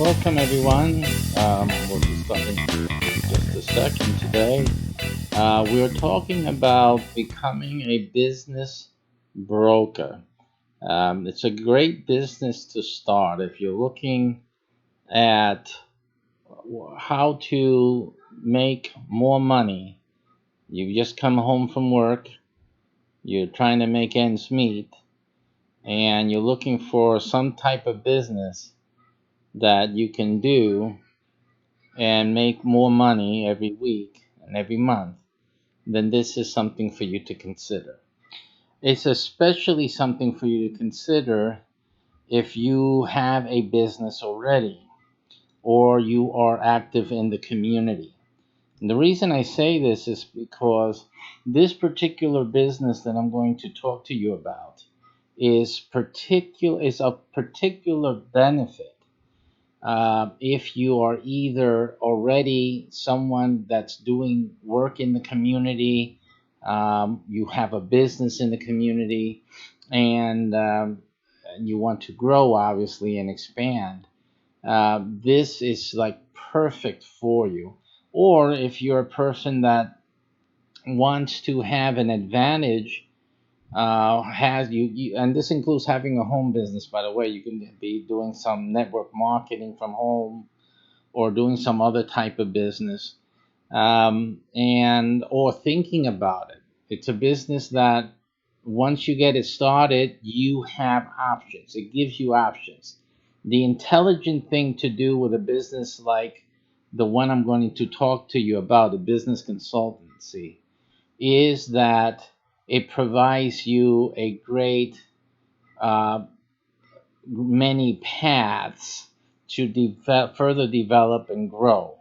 Welcome, everyone. We'll be starting in just a second today. We're talking about becoming a business broker. It's a great business to start if you're looking at how to make more money. You've just come home from work, you're trying to make ends meet, and you're looking for some type of business that you can do and make more money every week and every month, then this is something for you to consider. It's especially something for you to consider if you have a business already or you are active in the community. And the reason I say this is because this particular business that I'm going to talk to you about is of particular benefit if you are either already someone that's doing work in the community, you have a business in the community, and you want to grow, obviously, and expand. This is like perfect for you. Or if you're a person that wants to have an advantage, has you, and this includes having a home business, by the way. You can be doing some network marketing from home or doing some other type of business, and or thinking about it. It's a business that once you get it started, you have options. It gives you options. The intelligent thing to do with a business like the one I'm going to talk to you about, a business consultancy, is that it provides you a great uh, many paths to further develop and grow.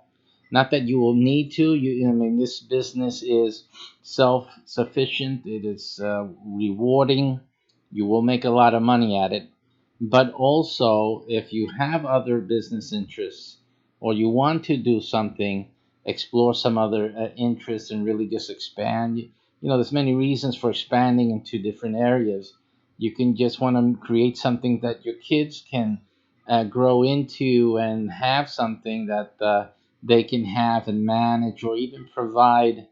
Not that you will need to. I mean, this business is self-sufficient. It is rewarding. You will make a lot of money at it. But also, if you have other business interests or you want to do something, explore some other interests and really just expand. There's many reasons for expanding into different areas. You can just want to create something that your kids can grow into and have something that they can have and manage or even provide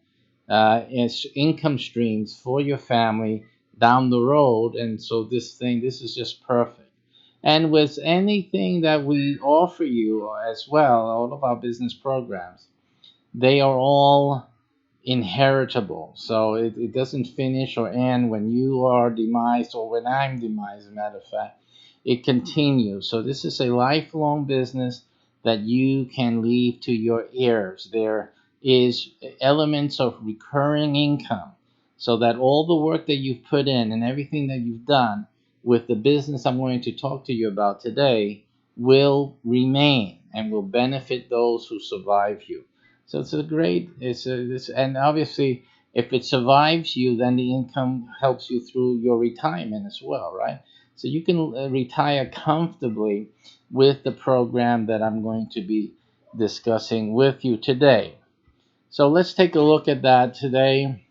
as income streams for your family down the road. And so this is just perfect. And with anything that we offer you as well, all of our business programs, they are all inheritable. So it doesn't finish or end when you are demised or when I'm demised, as a matter of fact. It continues. So this is a lifelong business that you can leave to your heirs. There is elements of recurring income so that all the work that you've put in and everything that you've done with the business I'm going to talk to you about today will remain and will benefit those who survive you. So and obviously, if it survives you, then the income helps you through your retirement as well, right? So you can retire comfortably with the program that I'm going to be discussing with you today. So let's take a look at that today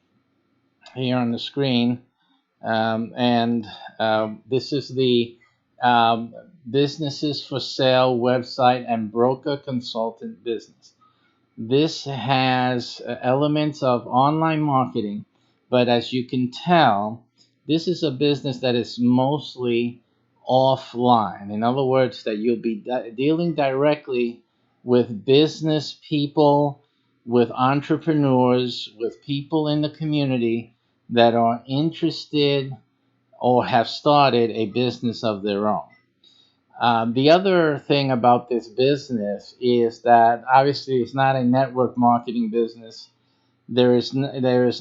here on the screen. And this is the um, businesses for sale website and broker consultant business. This has elements of online marketing, but as you can tell, this is a business that is mostly offline. In other words, that you'll be dealing directly with business people, with entrepreneurs, with people in the community that are interested or have started a business of their own. The other thing about this business is that obviously it's not a network marketing business. There is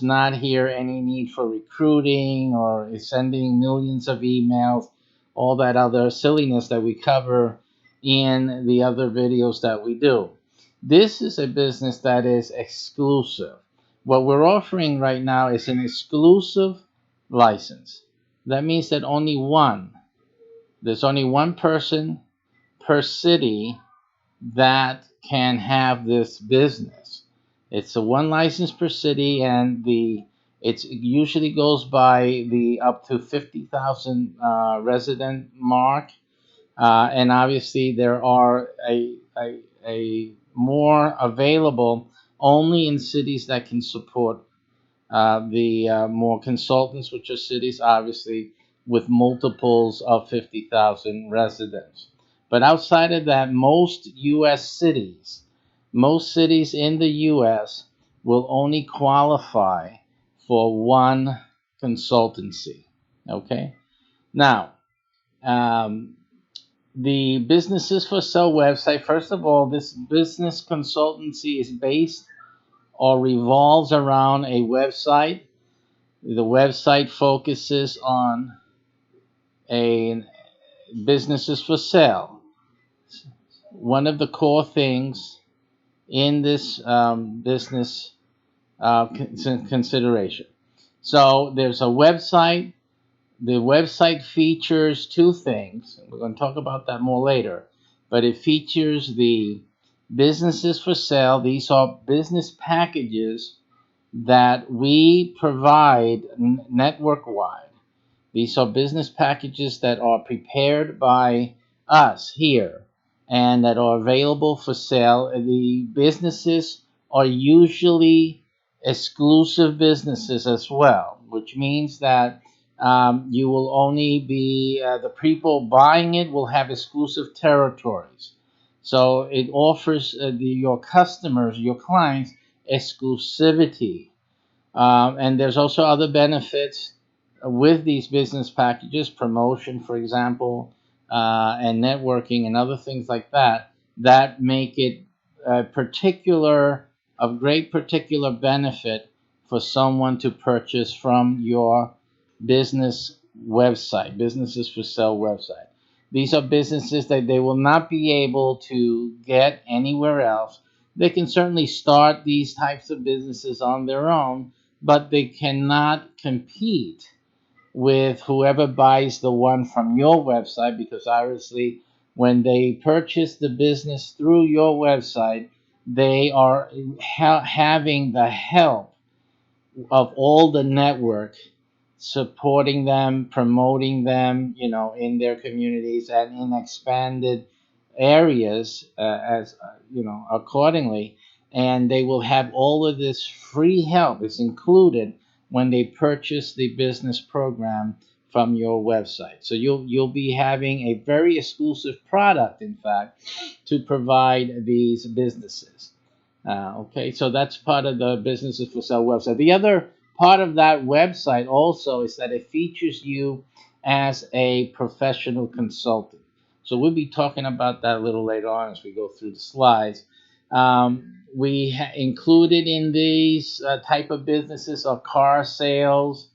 not here any need for recruiting or sending millions of emails, all that other silliness that we cover in the other videos that we do. This is a business that is exclusive. What we're offering right now is an exclusive license. That means that there's only one person per city that can have this business. It's a one license per city, and it usually goes by the up to 50,000 resident mark. And obviously, there are a more available only in cities that can support the more consultants, which are cities obviously with multiples of 50,000 residents. But outside of that, most cities in the US will only qualify for one consultancy. Okay? Now, um, the Businesses for Sale website, first of all, this business consultancy is based or revolves around a website. The website focuses on a businesses for sale. One of the core things in this business consideration. So there's a website. The website features two things. We're going to talk about that more later. But it features the businesses for sale. These are business packages that we provide network wide. These are business packages that are prepared by us here and that are available for sale. The businesses are usually exclusive businesses as well, which means that you will only be, the people buying it will have exclusive territories. So it offers your customers, your clients, exclusivity. And there's also other benefits with these business packages, promotion, for example, and networking and other things like that, that make it of great particular benefit for someone to purchase from your business website, businesses for sale website. These are businesses that they will not be able to get anywhere else. They can certainly start these types of businesses on their own, but they cannot compete with whoever buys the one from your website, because obviously when they purchase the business through your website, they are having the help of all the network supporting them, promoting them, in their communities and in expanded areas, as accordingly. And they will have all of this free help. It's included when they purchase the business program from your website. So you'll be having a very exclusive product, in fact, to provide these businesses. Okay, so that's part of the Businesses for Sale website. The other part of that website also is that it features you as a professional consultant. So we'll be talking about that a little later on as we go through the slides. Included in these type of businesses are car sales,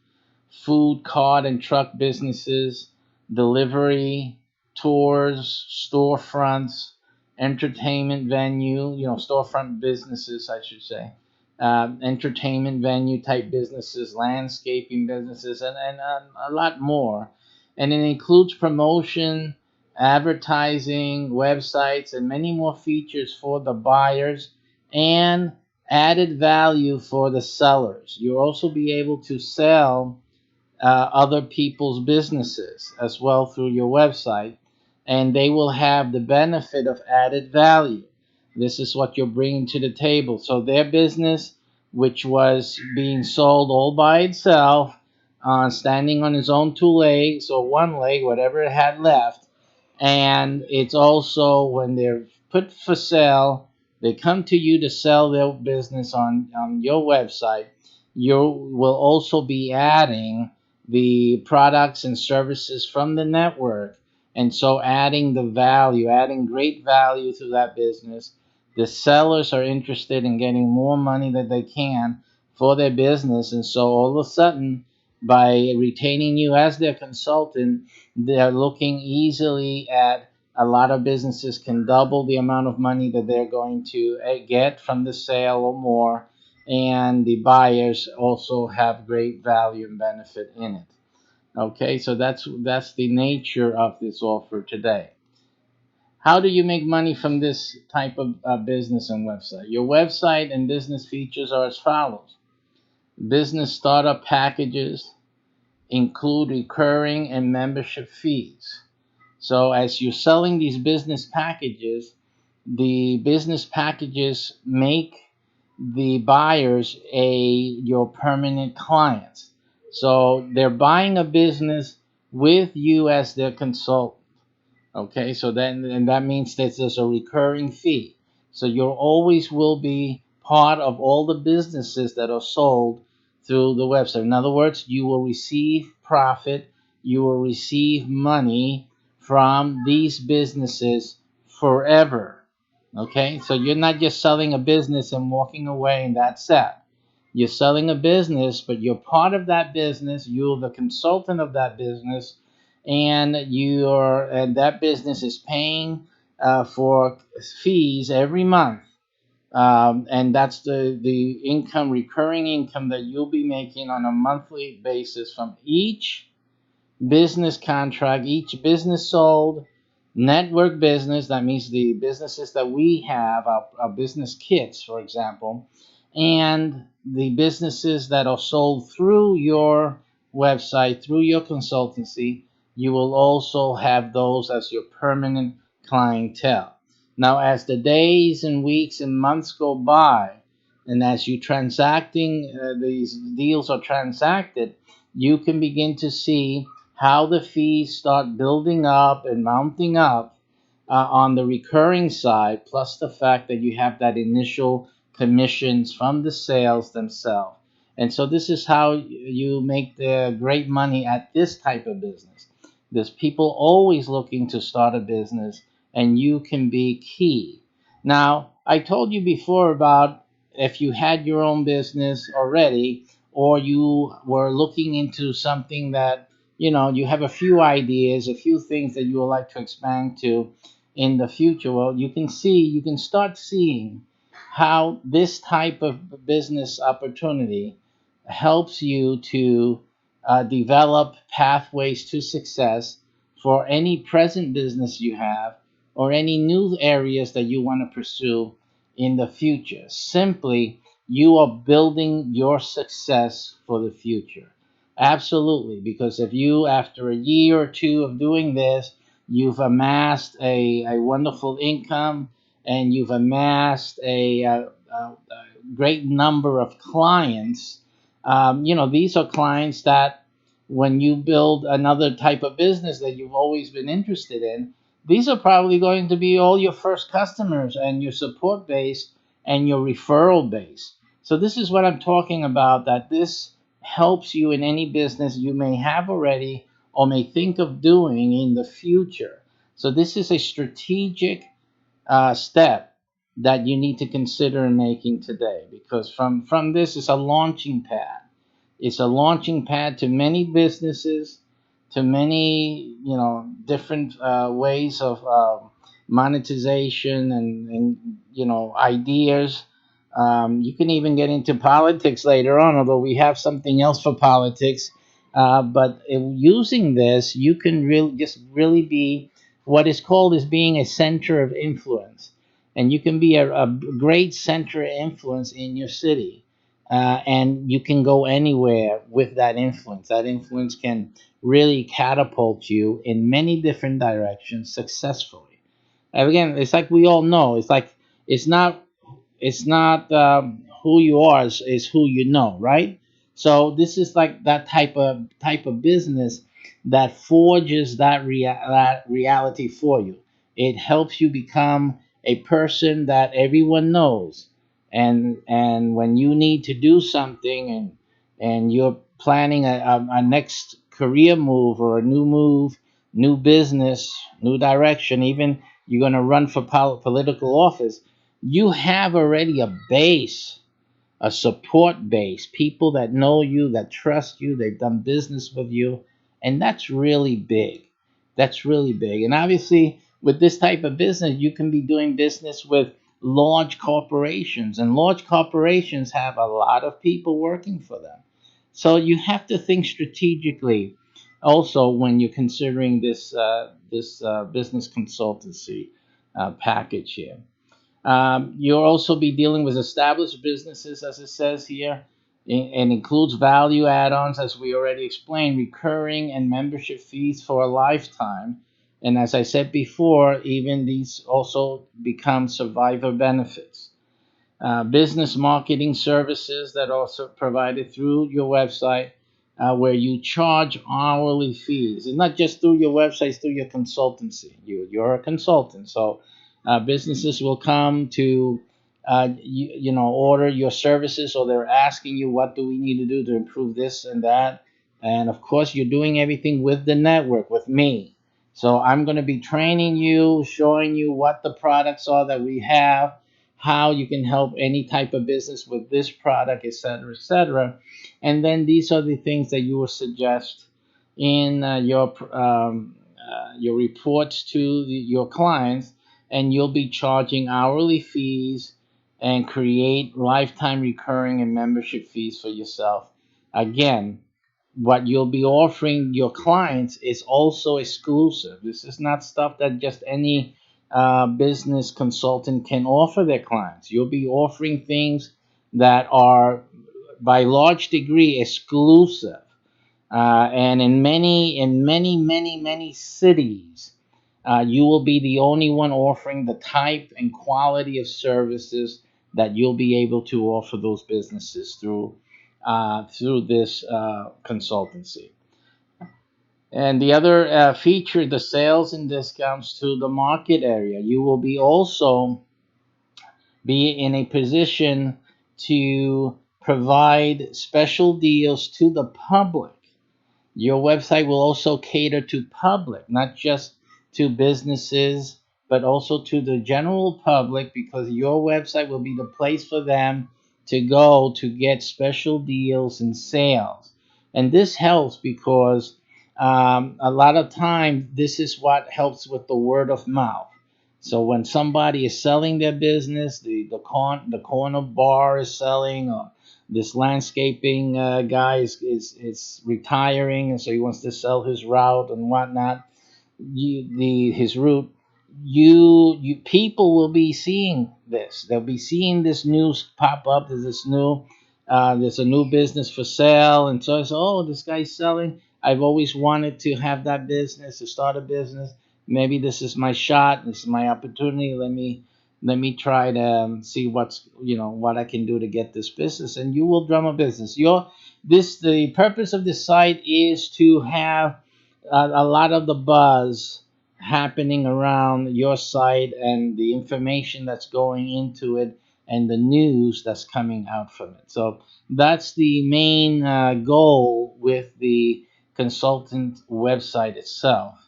food, cart, and truck businesses, delivery, tours, storefronts, entertainment venue, storefront businesses, I should say, entertainment venue type businesses, landscaping businesses, and a lot more. And it includes promotion, advertising, websites, and many more features for the buyers and added value for the sellers. You'll also be able to sell other people's businesses as well through your website, and they will have the benefit of added value. This is what you're bringing to the table. So their business, which was being sold all by itself, standing on its own two legs or one leg, whatever it had left, and it's also when they're put for sale, they come to you to sell their business on your website. You will also be adding the products and services from the network, and so adding the value, adding great value to that business. The sellers are interested in getting more money that they can for their business, and so all of a sudden, by retaining you as their consultant, they're looking easily at a lot of businesses can double the amount of money that they're going to get from the sale or more, and the buyers also have great value and benefit in it. Okay, so that's the nature of this offer today. How do you make money from this type of business and website? Your website and business features are as follows. Business startup packages include recurring and membership fees. So as you're selling these business packages, the business packages make the buyers your permanent clients. So they're buying a business with you as their consultant. Okay, so then and that means that there's a recurring fee. So you always will be part of all the businesses that are sold through the website. In other words, you will receive profit, you will receive money from these businesses forever. Okay, so you're not just selling a business and walking away and that's it. You're selling a business, but you're part of that business. You're the consultant of that business, and that business is paying for fees every month, and that's the income, recurring income that you'll be making on a monthly basis from each business contract, each business sold, network business, that means the businesses that we have, our business kits, for example, and the businesses that are sold through your website, through your consultancy, you will also have those as your permanent clientele. Now, as the days and weeks and months go by, and as you transacting, these deals are transacted, you can begin to see how the fees start building up and mounting up on the recurring side, plus the fact that you have that initial commissions from the sales themselves. And so this is how you make the great money at this type of business. There's people always looking to start a business, and you can be key. Now, I told you before about if you had your own business already, or you were looking into something that you have a few ideas, a few things that you would like to expand to in the future. Well, you can start seeing how this type of business opportunity helps you to develop pathways to success for any present business you have or any new areas that you want to pursue in the future. Simply, you are building your success for the future. Absolutely, because if you, after a year or two of doing this, you've amassed a wonderful income and you've amassed a great number of clients. These are clients that when you build another type of business that you've always been interested in, these are probably going to be all your first customers and your support base and your referral base. So this is what I'm talking about, that this helps you in any business you may have already or may think of doing in the future. So this is a strategic step that you need to consider making today, because from this is a launching pad. It's a launching pad to many businesses, to many different ways of monetization and ideas. You can even get into politics later on, although we have something else for politics. But using this, you can really be what is called as being a center of influence, and you can be a great center of influence in your city. and you can go anywhere with that influence. That influence can really catapult you in many different directions successfully. And again, it's like we all know. It's like it's not who you are is who you know, right? So this is like that type of business that forges that reality for you. It helps you become a person that everyone knows, and when you need to do something, and you're planning a next career move or a new move, new business, new direction, even you're going to run for political office, you have already a base, a support base, people that know you, that trust you, they've done business with you, and that's really big. That's really big. And obviously, with this type of business, you can be doing business with large corporations, and large corporations have a lot of people working for them. So you have to think strategically also when you're considering this business consultancy package here. You'll also be dealing with established businesses, as it says here, and includes value add-ons, as we already explained, recurring and membership fees for a lifetime. And as I said before, even these also become survivor benefits. Business marketing services that are also provided through your website, where you charge hourly fees. It's not just through your website, it's through your consultancy. You're a consultant, so businesses will come to order your services, or they're asking you, what do we need to do to improve this and that. And of course, you're doing everything with the network, with me. So I'm going to be training you, showing you what the products are that we have, how you can help any type of business with this product, etc., etc. And then these are the things that you will suggest in your reports to your clients, and you'll be charging hourly fees and create lifetime recurring and membership fees for yourself. Again, what you'll be offering your clients is also exclusive. This is not stuff that just any business consultant can offer their clients. You'll be offering things that are, by large degree, exclusive. And in many cities, you will be the only one offering the type and quality of services that you'll be able to offer those businesses through this consultancy. And the other feature, the sales and discounts to the market area. You will be also be in a position to provide special deals to the public. Your website will also cater to public, not just to businesses, but also to the general public, because your website will be the place for them to go to get special deals and sales. And this helps because a lot of times this is what helps with the word of mouth. So when somebody is selling their business, the corner bar is selling, or this landscaping guy is retiring, and so he wants to sell his route and whatnot. His route. You people will be seeing this. They'll be seeing this news pop up. There's a new business for sale, and so it's, oh, this guy's selling. I've always wanted to have that business, to start a business. Maybe this is my shot. This is my opportunity. Let me try to see what I can do to get this business, and you will drum a business. The purpose of this site is to have a lot of the buzz happening around your site, and the information that's going into it, and the news that's coming out from it. So that's the main goal with the consultant website itself.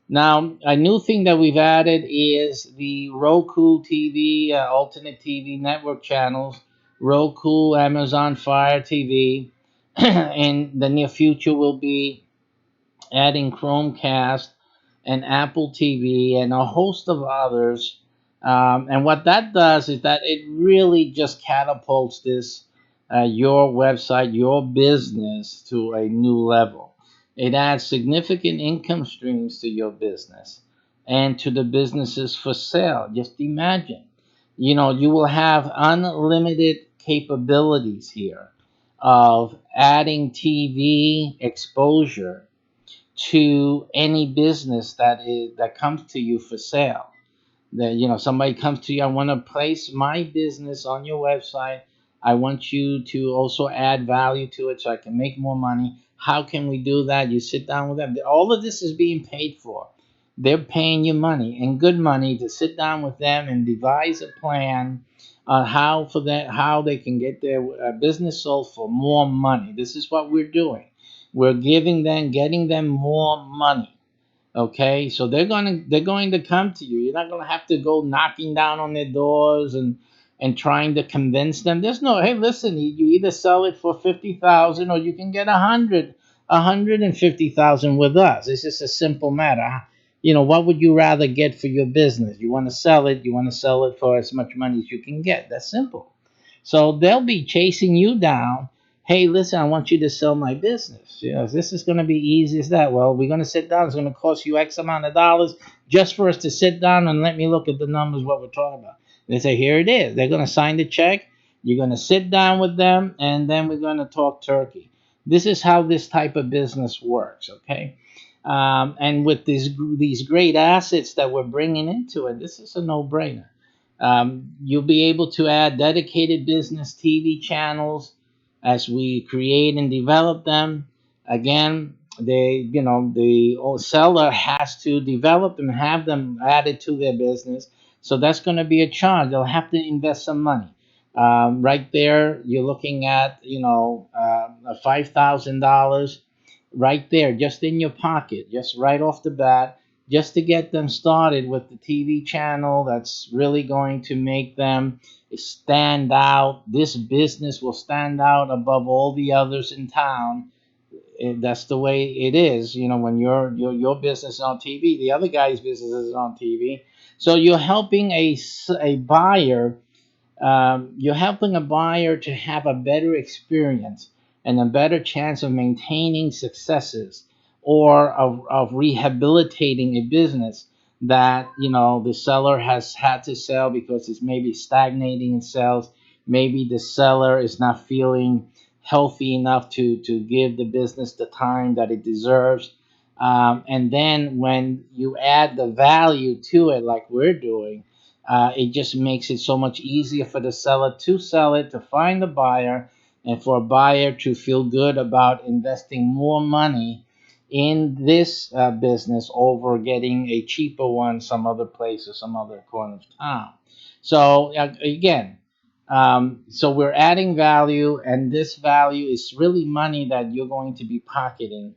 Now, a new thing that we've added is the Roku TV, alternate TV network channels, Roku, Amazon Fire TV. In the near future, we'll be adding Chromecast and Apple TV and a host of others. And what that does is that it really just catapults your website, your business to a new level. It adds significant income streams to your business and to the businesses for sale. Just imagine, you will have unlimited capabilities here of adding TV exposure to any business that comes to you for sale. That, somebody comes to you, I want to place my business on your website. I want you to also add value to it so I can make more money. How can we do that? You sit down with them. All of this is being paid for. They're paying you money, and good money, to sit down with them and devise a plan on how they can get their business sold for more money. This is what we're doing. We're getting them more money. Okay, so they're going to come to you. You're not going to have to go knocking down on their doors and trying to convince them. There's no, hey, listen, you either sell it for 50,000 or you can get 150,000 with us. It's just a simple matter. What would you rather get for your business? You want to sell it. You want to sell it for as much money as you can get. That's simple. So they'll be chasing you down. Hey, listen, I want you to sell my business. This is going to be easy as that. Well, we're going to sit down. It's going to cost you X amount of dollars just for us to sit down and let me look at the numbers, what we're talking about. They say, here it is. They're going to sign the check. You're going to sit down with them, and then we're going to talk turkey. This is how this type of business works, okay? And with these great assets that we're bringing into it, this is a no-brainer. You'll be able to add dedicated business TV channels as we create and develop them. Again, the seller has to develop and have them added to their business. So that's going to be a charge. They'll have to invest some money. Right there, you're looking at $5,000 right there, just in your pocket, just right off the bat, just to get them started with the TV channel that's really going to make them stand out. This business will stand out above all the others in town. That's the way it is. When your business is on TV, the other guy's business is on TV. So you're helping a buyer to have a better experience and a better chance of maintaining successes, or of rehabilitating a business that the seller has had to sell because it's maybe stagnating in sales. Maybe the seller is not feeling healthy enough to give the business the time that it deserves. And then when you add the value to it, like we're doing, it just makes it so much easier for the seller to sell it, to find the buyer, and for a buyer to feel good about investing more money in this business over getting a cheaper one some other place or some other corner of town. So again, so we're adding value, and this value is really money that you're going to be pocketing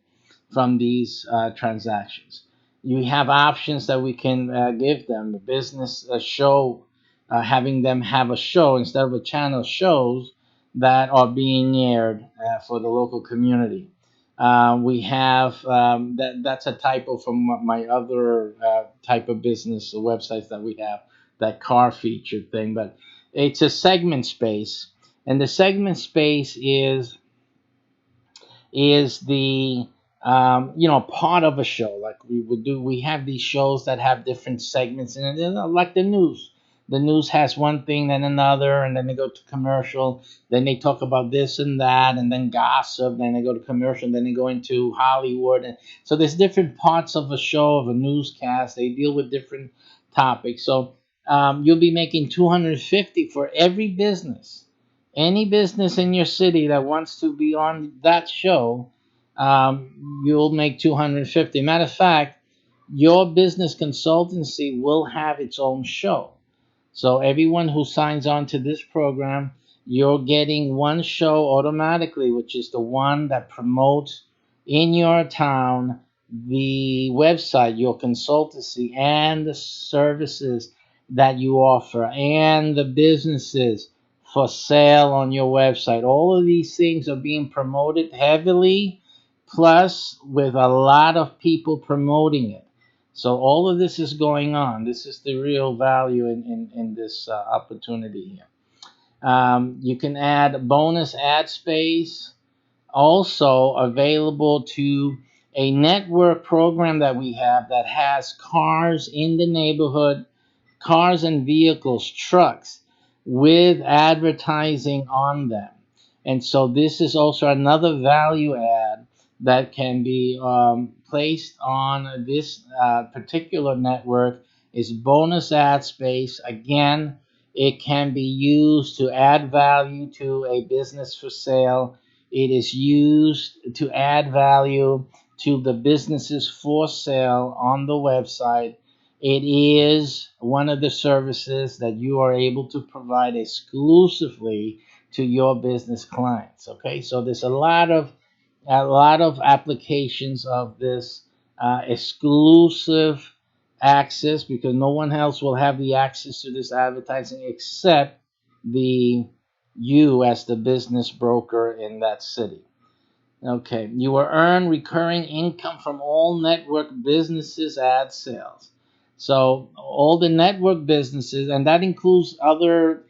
from these transactions. You have options that we can give them. The business show, having them have a show instead of a channel, shows that are being aired for the local community. We have that's a typo from my other type of business websites that we have, that car featured thing, but it's a segment space, and the segment space is the part of a show. Like we have these shows that have different segments in it, like the news has one thing, then another, and then they go to commercial, then they talk about this and that, and then gossip, then they go to commercial, and then they go into Hollywood. And so there's different parts of a show, of a newscast. They deal with different topics. So you'll be making 250 for every business. Any business in your city that wants to be on that show, you'll make 250. Matter of fact, your business consultancy will have its own show. So everyone who signs on to this program, you're getting one show automatically, which is the one that promotes in your town the website, your consultancy, and the services that you offer, and the businesses for sale on your website. All of these things are being promoted heavily, plus with a lot of people promoting it. So all of this is going on. This is the real value in this opportunity here. You can add bonus ad space, also available to a network program that we have that has cars in the neighborhood, cars and vehicles, trucks, with advertising on them. And so this is also another value add that can be placed on this particular network is bonus ad space. Again, it can be used to add value to a business for sale. It is used to add value to the businesses for sale on the website. It is one of the services that you are able to provide exclusively to your business clients. Okay, so there's a lot of applications of this exclusive access, because no one else will have the access to this advertising except the you as the business broker in that city. Okay, you will earn recurring income from all network businesses ad sales. So all the network businesses, and that includes other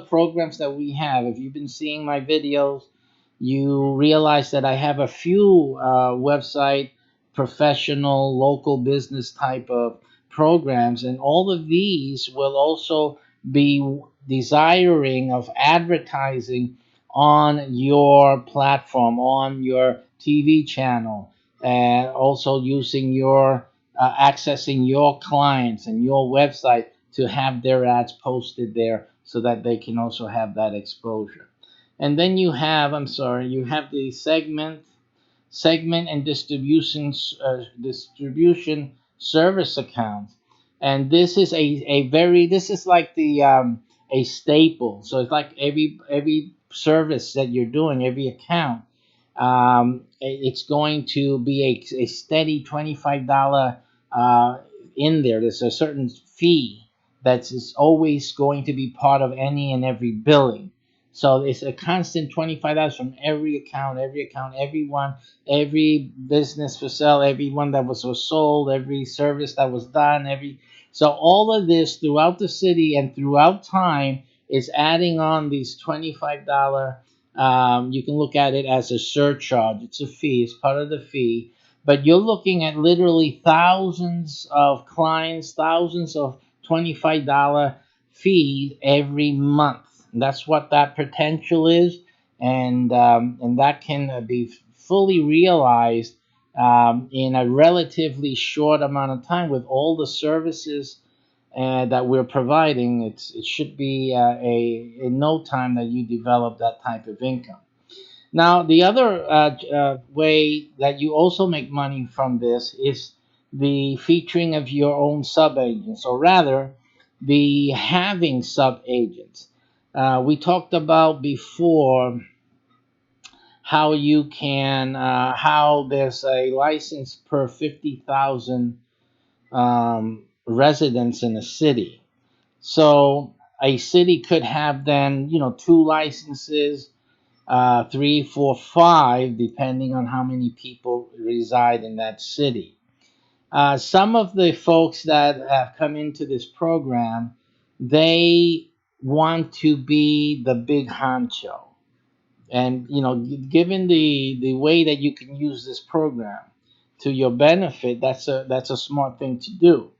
programs that we have. If you've been seeing my videos, you realize that I have a few website professional local business type of programs, and all of these will also be desiring of advertising on your platform, on your TV channel, and also using your accessing your clients and your website to have their ads posted there so that they can also have that exposure. And then you have the segment and distribution service account. And this is like the a staple. So it's like every service that you're doing, every account, it's going to be a steady $25 in there. There's a certain fee that is always going to be part of any and every billing. So it's a constant $25 from every account, everyone, every business for sale, everyone that was sold, every service that was done, so all of this throughout the city and throughout time is adding on these $25. You can look at it as a surcharge. It's a fee. It's part of the fee. But you're looking at literally thousands of clients, thousands of $25 fees every month. And that's what that potential is, and that can be fully realized in a relatively short amount of time with all the services that we're providing. It should be in no time that you develop that type of income. Now, the other way that you also make money from this is the featuring of your own sub agents, or rather, the having sub agents. We talked about before how there's a license per 50,000 residents in a city. So a city could have then, two licenses, three, four, five, depending on how many people reside in that city. Some of the folks that have come into this program, they want to be the big honcho. And given the way that you can use this program to your benefit, that's a smart thing to do.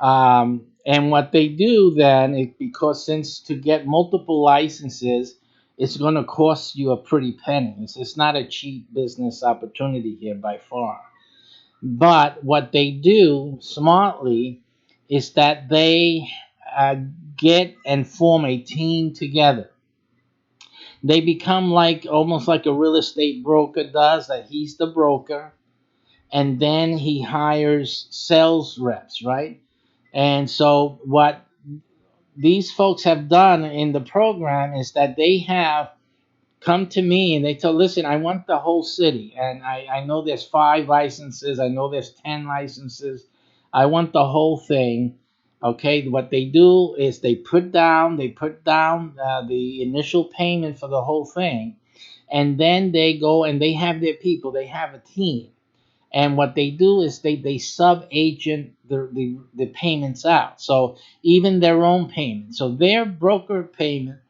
And what they do then is, because since to get multiple licenses, it's going to cost you a pretty penny. It's not a cheap business opportunity here by far. But what they do smartly is that they get and form a team together. They become like almost like a real estate broker does, that he's the broker, and then he hires sales reps, right? And so what these folks have done in the program is that they have come to me and they tell, listen, I want the whole city. And I know there's 5 licenses. I know there's 10 licenses. I want the whole thing. Okay, what they do is they put down the initial payment for the whole thing, and then they go and they have their people. They have a team, and what they do is they sub agent the payments out. So even their own payment, so their broker payment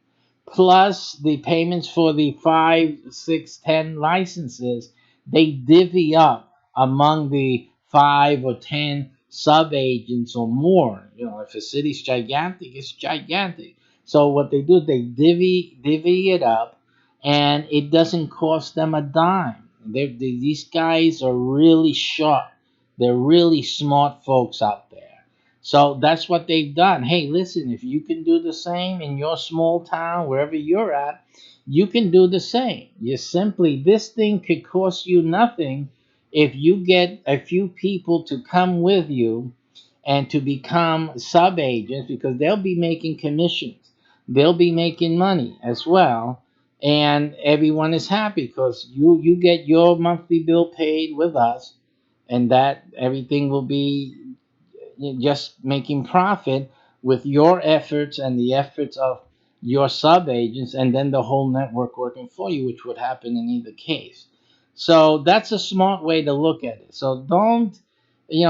plus the payments for the 5, 6, 10 licenses, they divvy up among the 5 or 10 sub agents or more. If a city's gigantic, it's gigantic. So what they do, they divvy it up, and it doesn't cost them a dime. These guys are really sharp. They're really smart folks out there. So that's what they've done. Hey, listen, if you can do the same in your small town, wherever you're at, you can do the same. You simply, this thing could cost you nothing if you get a few people to come with you and to become sub agents, because they'll be making commissions. They'll be making money as well. And everyone is happy because you get your monthly bill paid with us, and that everything will be just making profit with your efforts and the efforts of your sub agents, and then the whole network working for you, which would happen in either case. So that's a smart way to look at it. So don't,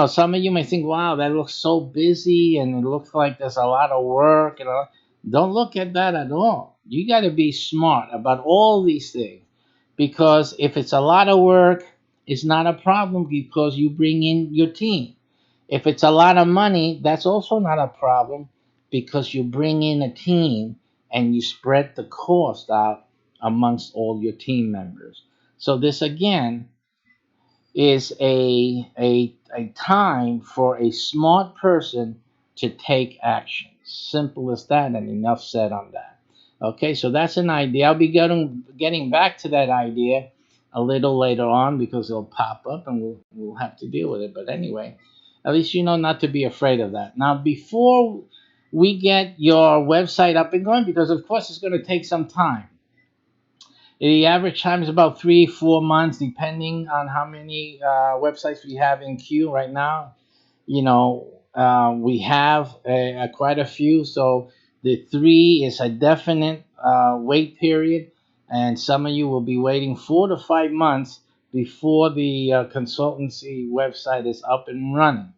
some of you may think, wow, that looks so busy and it looks like there's a lot of work. Don't look at that at all. You got to be smart about all these things, because if it's a lot of work, it's not a problem because you bring in your team. If it's a lot of money, that's also not a problem because you bring in a team and you spread the cost out amongst all your team members. So this again is a time for a smart person to take action. Simple as that, and enough said on that. Okay, so that's an idea. I'll be getting back to that idea a little later on because it'll pop up and we'll have to deal with it. But anyway, at least you know not to be afraid of that. Now, before we get your website up and going, because of course it's going to take some time. The average time is about 3 4 months, depending on how many websites we have in queue right now. We have quite a few, so the 3 is a definite wait period, and some of you will be waiting 4 to 5 months before the consultancy website is up and running.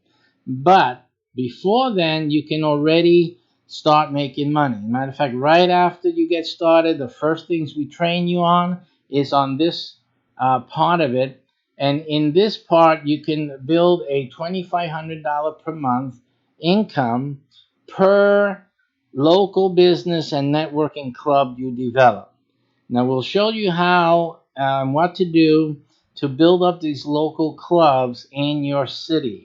But before then, you can already start making money. Matter of fact, right after you get started, the first things we train you on is on this part of it. And in this part, you can build a $2,500 per month income per local business and networking club you develop. Now, we'll show you how, what to do to build up these local clubs in your city.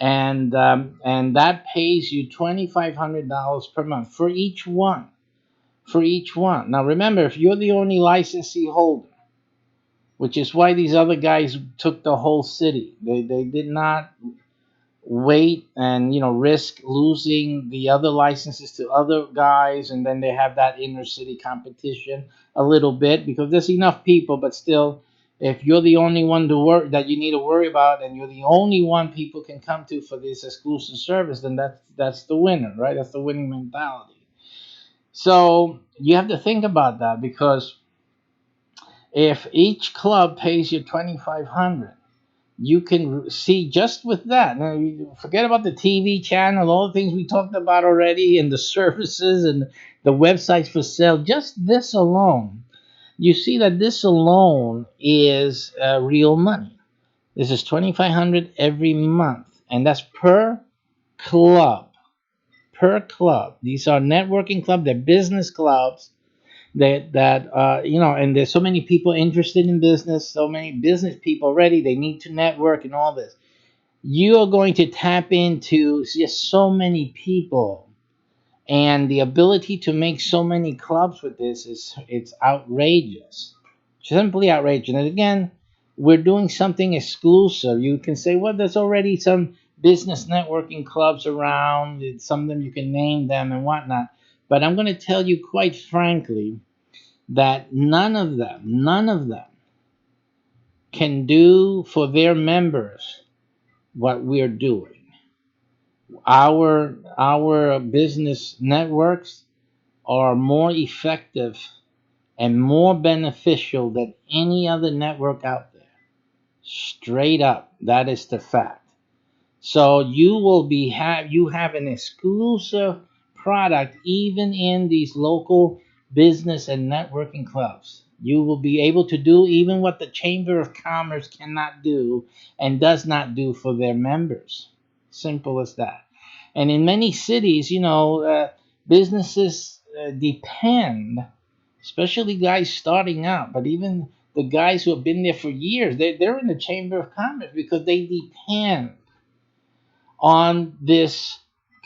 And that pays you $2,500 per month for each one. For each one. Now, remember, if you're the only licensee holder, which is why these other guys took the whole city, they did not wait and risk losing the other licenses to other guys, and then they have that inner city competition a little bit because there's enough people, but still, if you're the only one to work that you need to worry about, and you're the only one people can come to for this exclusive service, then that's the winner, right? That's the winning mentality. So you have to think about that, because if each club pays you 2,500, you can see just with that. Now, forget about the TV channel, all the things we talked about already, and the services and the websites for sale. Just this alone, you see that this alone is real money. This is 2,500 every month, and that's per club. Per club. These are networking clubs. They're business clubs that and there's so many people interested in business, so many business people already, they need to network and all this. You are going to tap into just so many people, and the ability to make so many clubs with this is, it's outrageous, simply outrageous. And again, we're doing something exclusive. You can say, well, there's already some business networking clubs around, some of them you can name them and whatnot, but I'm going to tell you quite frankly that none of them can do for their members what we're doing. Our business networks are more effective and more beneficial than any other network out there. Straight up, that is the fact. So you have an exclusive product even in these local business and networking clubs. You will be able to do even what the Chamber of Commerce cannot do and does not do for their members. Simple as that. And in many cities, businesses depend, especially guys starting out, but even the guys who have been there for years, they're in the Chamber of Commerce because they depend on this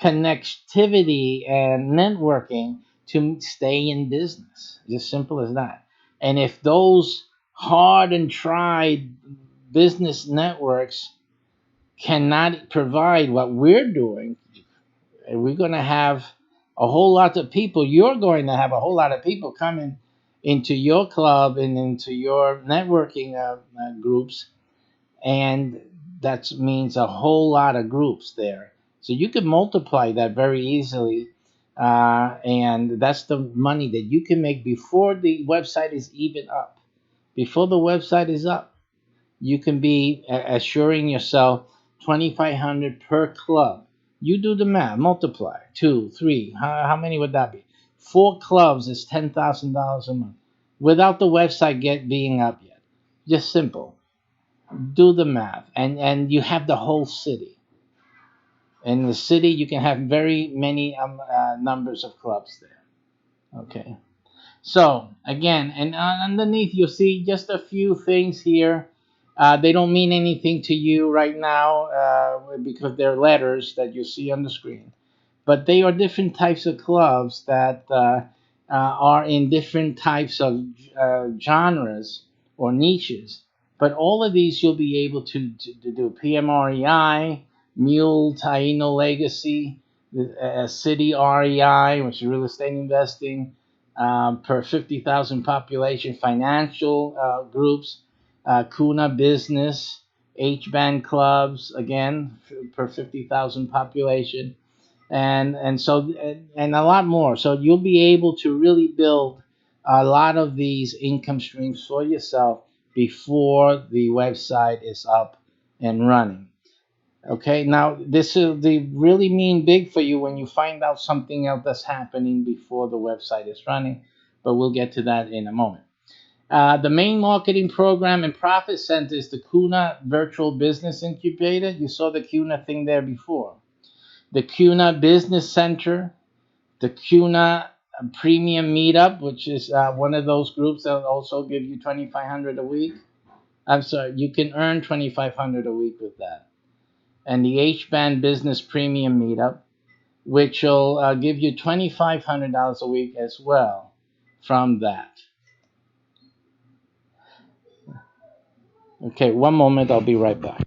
connectivity and networking to stay in business. It's as simple as that. And if those hard and tried business networks cannot provide what we're doing, we're going to have a whole lot of people. You're going to have a whole lot of people coming into your club and into your networking groups, and that means a whole lot of groups there. So you can multiply that very easily, and that's the money that you can make before the website is even up. Before the website is up, you can be assuring yourself 2,500 per club. You do the math, multiply two, three. How many would that be? Four clubs is $10,000 a month without the website being up yet. Just simple. Do the math, and you have the whole city. In the city, you can have very many numbers of clubs there. Okay. So again, and underneath you'll see just a few things here. They don't mean anything to you right now because they're letters that you see on the screen. But they are different types of clubs that are in different types of genres or niches. But all of these you'll be able to do. PMREI, Mule, Taino Legacy, City REI, which is real estate investing, per 50,000 population, financial groups, Kuna Business, H-band clubs, again, per 50,000 population, and a lot more. So you'll be able to really build a lot of these income streams for yourself before the website is up and running. Okay, now this will the really mean big for you when you find out something else that's happening before the website is running, but we'll get to that in a moment. The main marketing program and profit center is the Kuna Virtual Business Incubator. You saw the Kuna thing there before. The Kuna Business Center, the Kuna Premium Meetup, which is one of those groups that will also give you 2,500 a week. I'm sorry, you can earn 2,500 a week with that. And the H-band Business Premium Meetup, which will give you $2,500 a week as well from that. Okay, one moment, I'll be right back.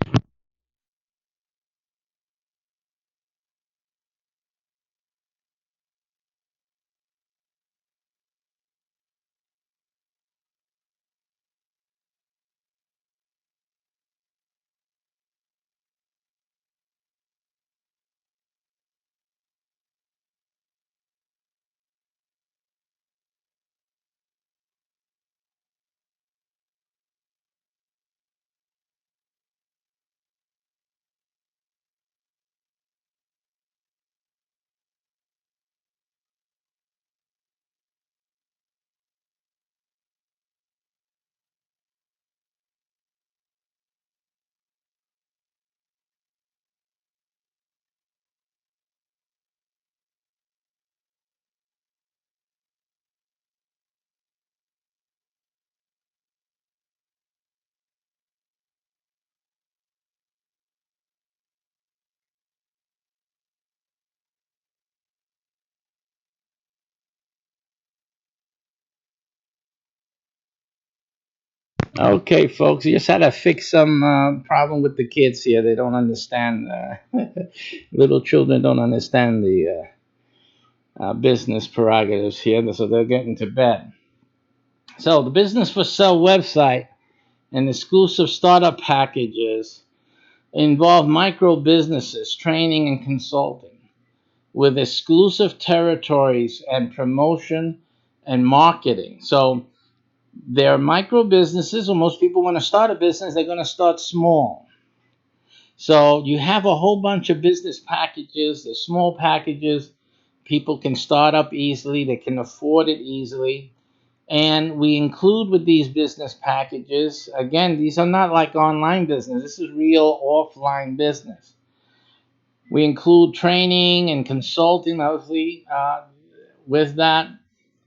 Okay, folks, you just had to fix some problem with the kids here. They don't understand. Little children don't understand the business prerogatives here, so they're getting to bed. So the Business for Sale website and exclusive startup packages involve micro businesses, training and consulting with exclusive territories and promotion and marketing. So they're micro businesses, or most people want to start a business, they're going to start small. So you have a whole bunch of business packages, the small packages. People can start up easily, they can afford it easily. And we include with these business packages, again, these are not like online business, this is real offline business. We include training and consulting, obviously, with that,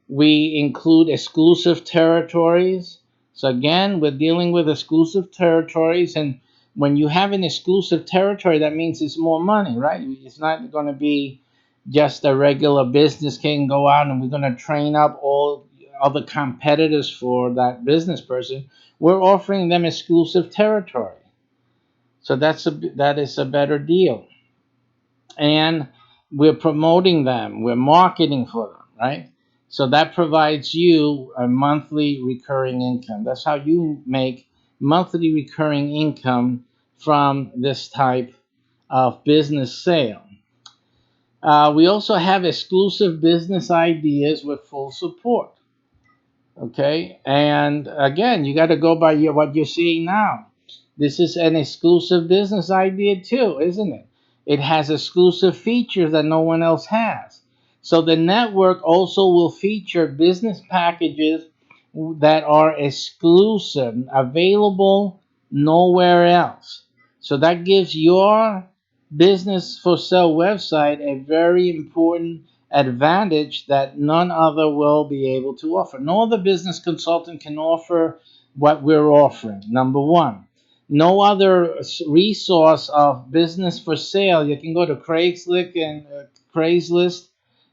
we include exclusive territories. So again, we're dealing with exclusive territories, and when you have an exclusive territory, that means it's more money, right? It's not going to be just a regular business can go out and we're going to train up all other competitors for that business person. We're offering them exclusive territory, so that is a better deal, and we're promoting them, we're marketing for them, right? So that provides you a monthly recurring income. That's how you make monthly recurring income from this type of business sale. We also have exclusive business ideas with full support. Okay, and again, you got to go by what you're seeing now. This is an exclusive business idea too, isn't it? It has exclusive features that no one else has. So the network also will feature business packages that are exclusive, available nowhere else. So that gives your business for sale website a very important advantage that none other will be able to offer. No other business consultant can offer what we're offering. Number one, no other resource of business for sale. You can go to Craigslist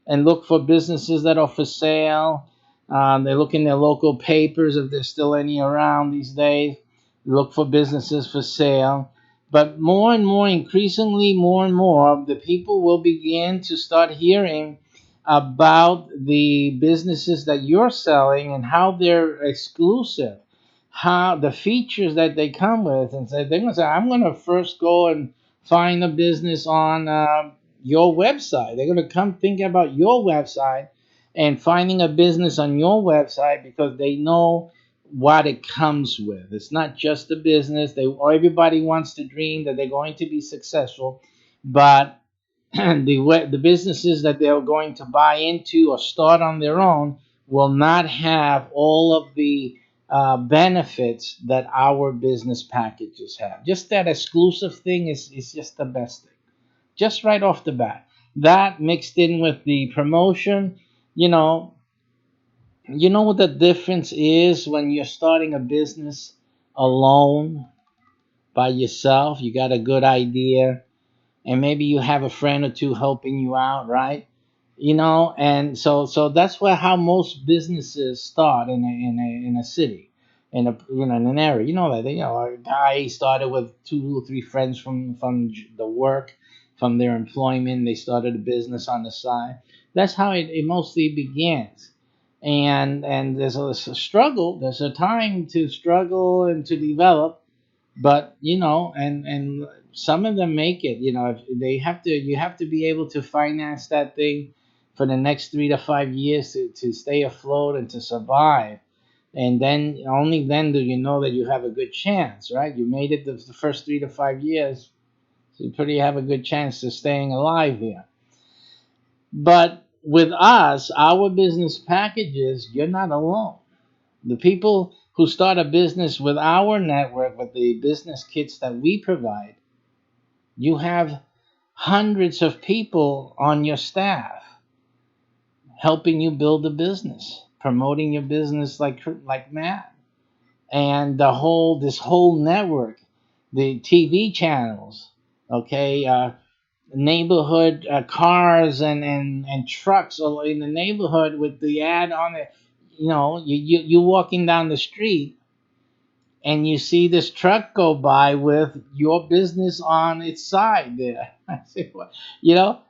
and look for businesses that are for sale. They look in their local papers if there's still any around these days. Look for businesses for sale. But more and more, increasingly, more and more, the people will begin to start hearing about the businesses that you're selling and how they're exclusive, how the features that they come with, and say they're going to say, "I'm going to first go and find a business on your website." They're going to come think about your website and finding a business on your website because they know what it comes with. It's not just a business. Everybody wants to dream that they're going to be successful, but the businesses that they're going to buy into or start on their own will not have all of the benefits that our business packages have. Just that exclusive thing is just the best thing. Just right off the bat. That mixed in with the promotion, you know, you know what the difference is when you're starting a business alone by yourself. You got a good idea, and maybe you have a friend or two helping you out, right? And so that's where how most businesses start in a city, in an area. You know that a guy started with two or three friends from the work, from their employment. They started a business on the side. That's how it mostly begins. And there's a struggle. There's a time to struggle and to develop, but and some of them make it. If they have to, you have to be able to finance that thing for the next 3 to 5 years to stay afloat and to survive, and then only then do you know that you have a good chance, right? You made it the first 3 to 5 years, so you pretty have a good chance of staying alive here. But with us, our business packages, you're not alone. The people who start a business with our network, with the business kits that we provide, you have hundreds of people on your staff helping you build a business, promoting your business like mad. And this whole network, the TV channels, okay, neighborhood cars and trucks in the neighborhood with the ad on it. You walking down the street and you see this truck go by with your business on its side there. I say, what?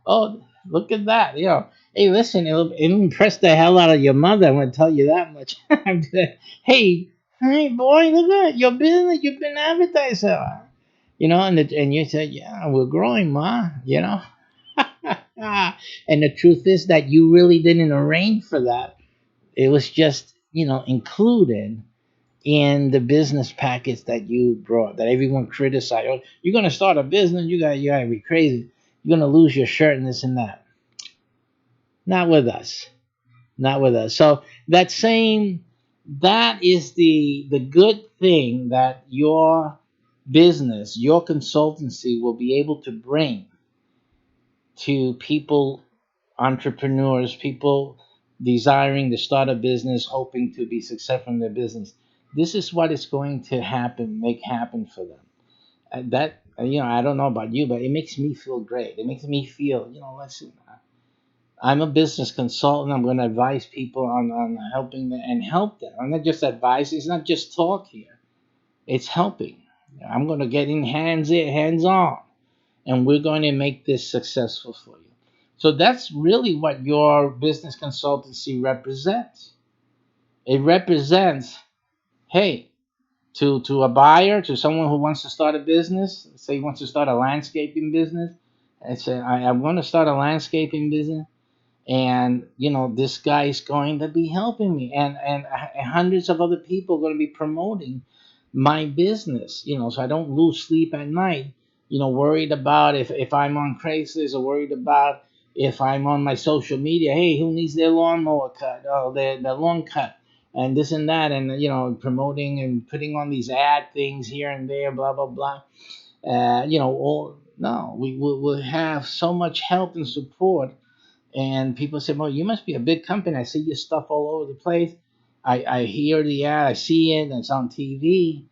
Oh, look at that. Hey, listen, it'll impress the hell out of your mother. I'm going to tell you that much. hey, hey, boy, look at your business. You've been advertising. And you say, yeah, we're growing, ma. And the truth is that you really didn't arrange for that. It was just, included in the business package that you brought, that everyone criticized. Oh, you're gonna start a business, you gotta be crazy. You're gonna lose your shirt and this and that. Not with us. Not with us. So that is the good thing that your business, your consultancy will be able to bring to people, entrepreneurs, people desiring to start a business, hoping to be successful in their business. This is what is going to happen, make happen for them. That I don't know about you, but it makes me feel great. It makes me feel, listen, I'm a business consultant. I'm going to advise people on helping them and help them. I'm not just advising. It's not just talk here. It's helping. I'm going to get in hands on, and we're going to make this successful for you. So that's really what your business consultancy represents. It represents, hey, to a buyer, to someone who wants to start a business, say he wants to start a landscaping business, and say, I'm going to start a landscaping business, and this guy is going to be helping me, and hundreds of other people are going to be promoting my business, so I don't lose sleep at night, worried about if I'm on Craigslist, or worried about if I'm on my social media. Hey, who needs their lawnmower cut? Oh, their lawn cut, and this and that, and promoting and putting on these ad things here and there, blah blah blah. All no, we will have so much help and support. And people say, well, you must be a big company. I see your stuff all over the place. I hear the ad, I see it, it's on TV.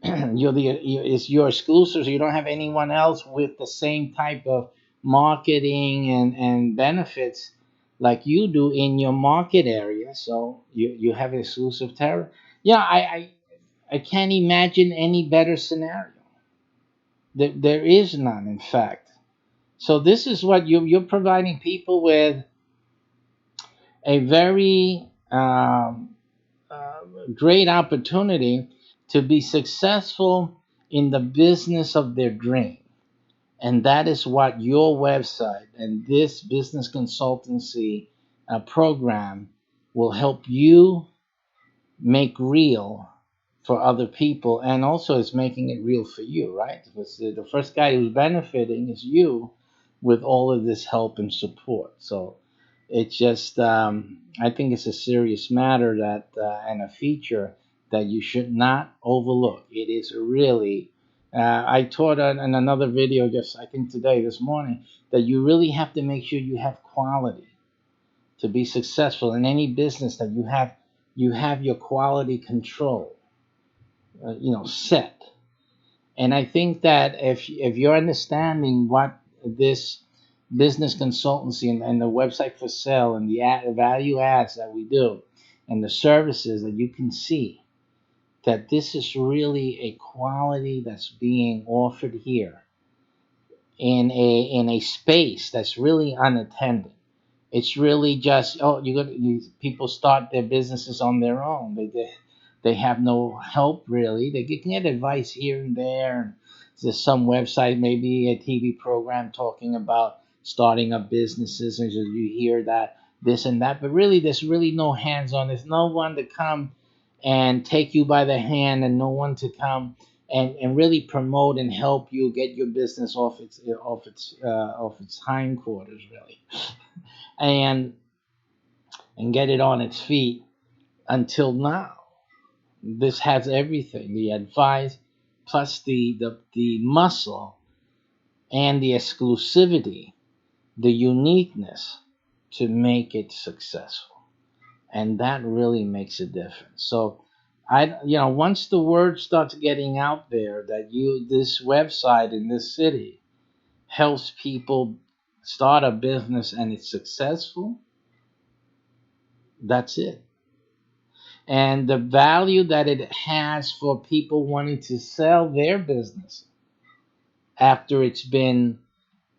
It's your exclusive, so you don't have anyone else with the same type of marketing and benefits like you do in your market area. So you have exclusive terror. Yeah, I can't imagine any better scenario. There is none, in fact. So this is what you're providing people with, a very great opportunity to be successful in the business of their dream. And that is what your website and this business consultancy program will help you make real for other people. And also, it's making it real for you, right? Because the first guy who's benefiting is you with all of this help and support. So it's just, I think it's a serious matter that, and a feature that you should not overlook. It is really, I taught in another video just, I think today, this morning, that you really have to make sure you have quality to be successful in any business, that you have your quality control, set. And I think that if you're understanding what this business consultancy and the website for sale and the value adds that we do and the services that you can see, that this is really a quality that's being offered here in a space that's really unattended. It's really just, people start their businesses on their own. They have no help really. They can get advice here and there. There's some website, maybe a TV program talking about starting up businesses, and so you hear that this and that. But really, there's really no hands on. There's no one to come and take you by the hand, and no one to come and really promote and help you get your business off its hindquarters, really, and get it on its feet until now. This has everything: the advice, plus the muscle, and the exclusivity, the uniqueness to make it successful. And that really makes a difference. So once the word starts getting out there that this website in this city helps people start a business and it's successful, that's it. And the value that it has for people wanting to sell their business after it's been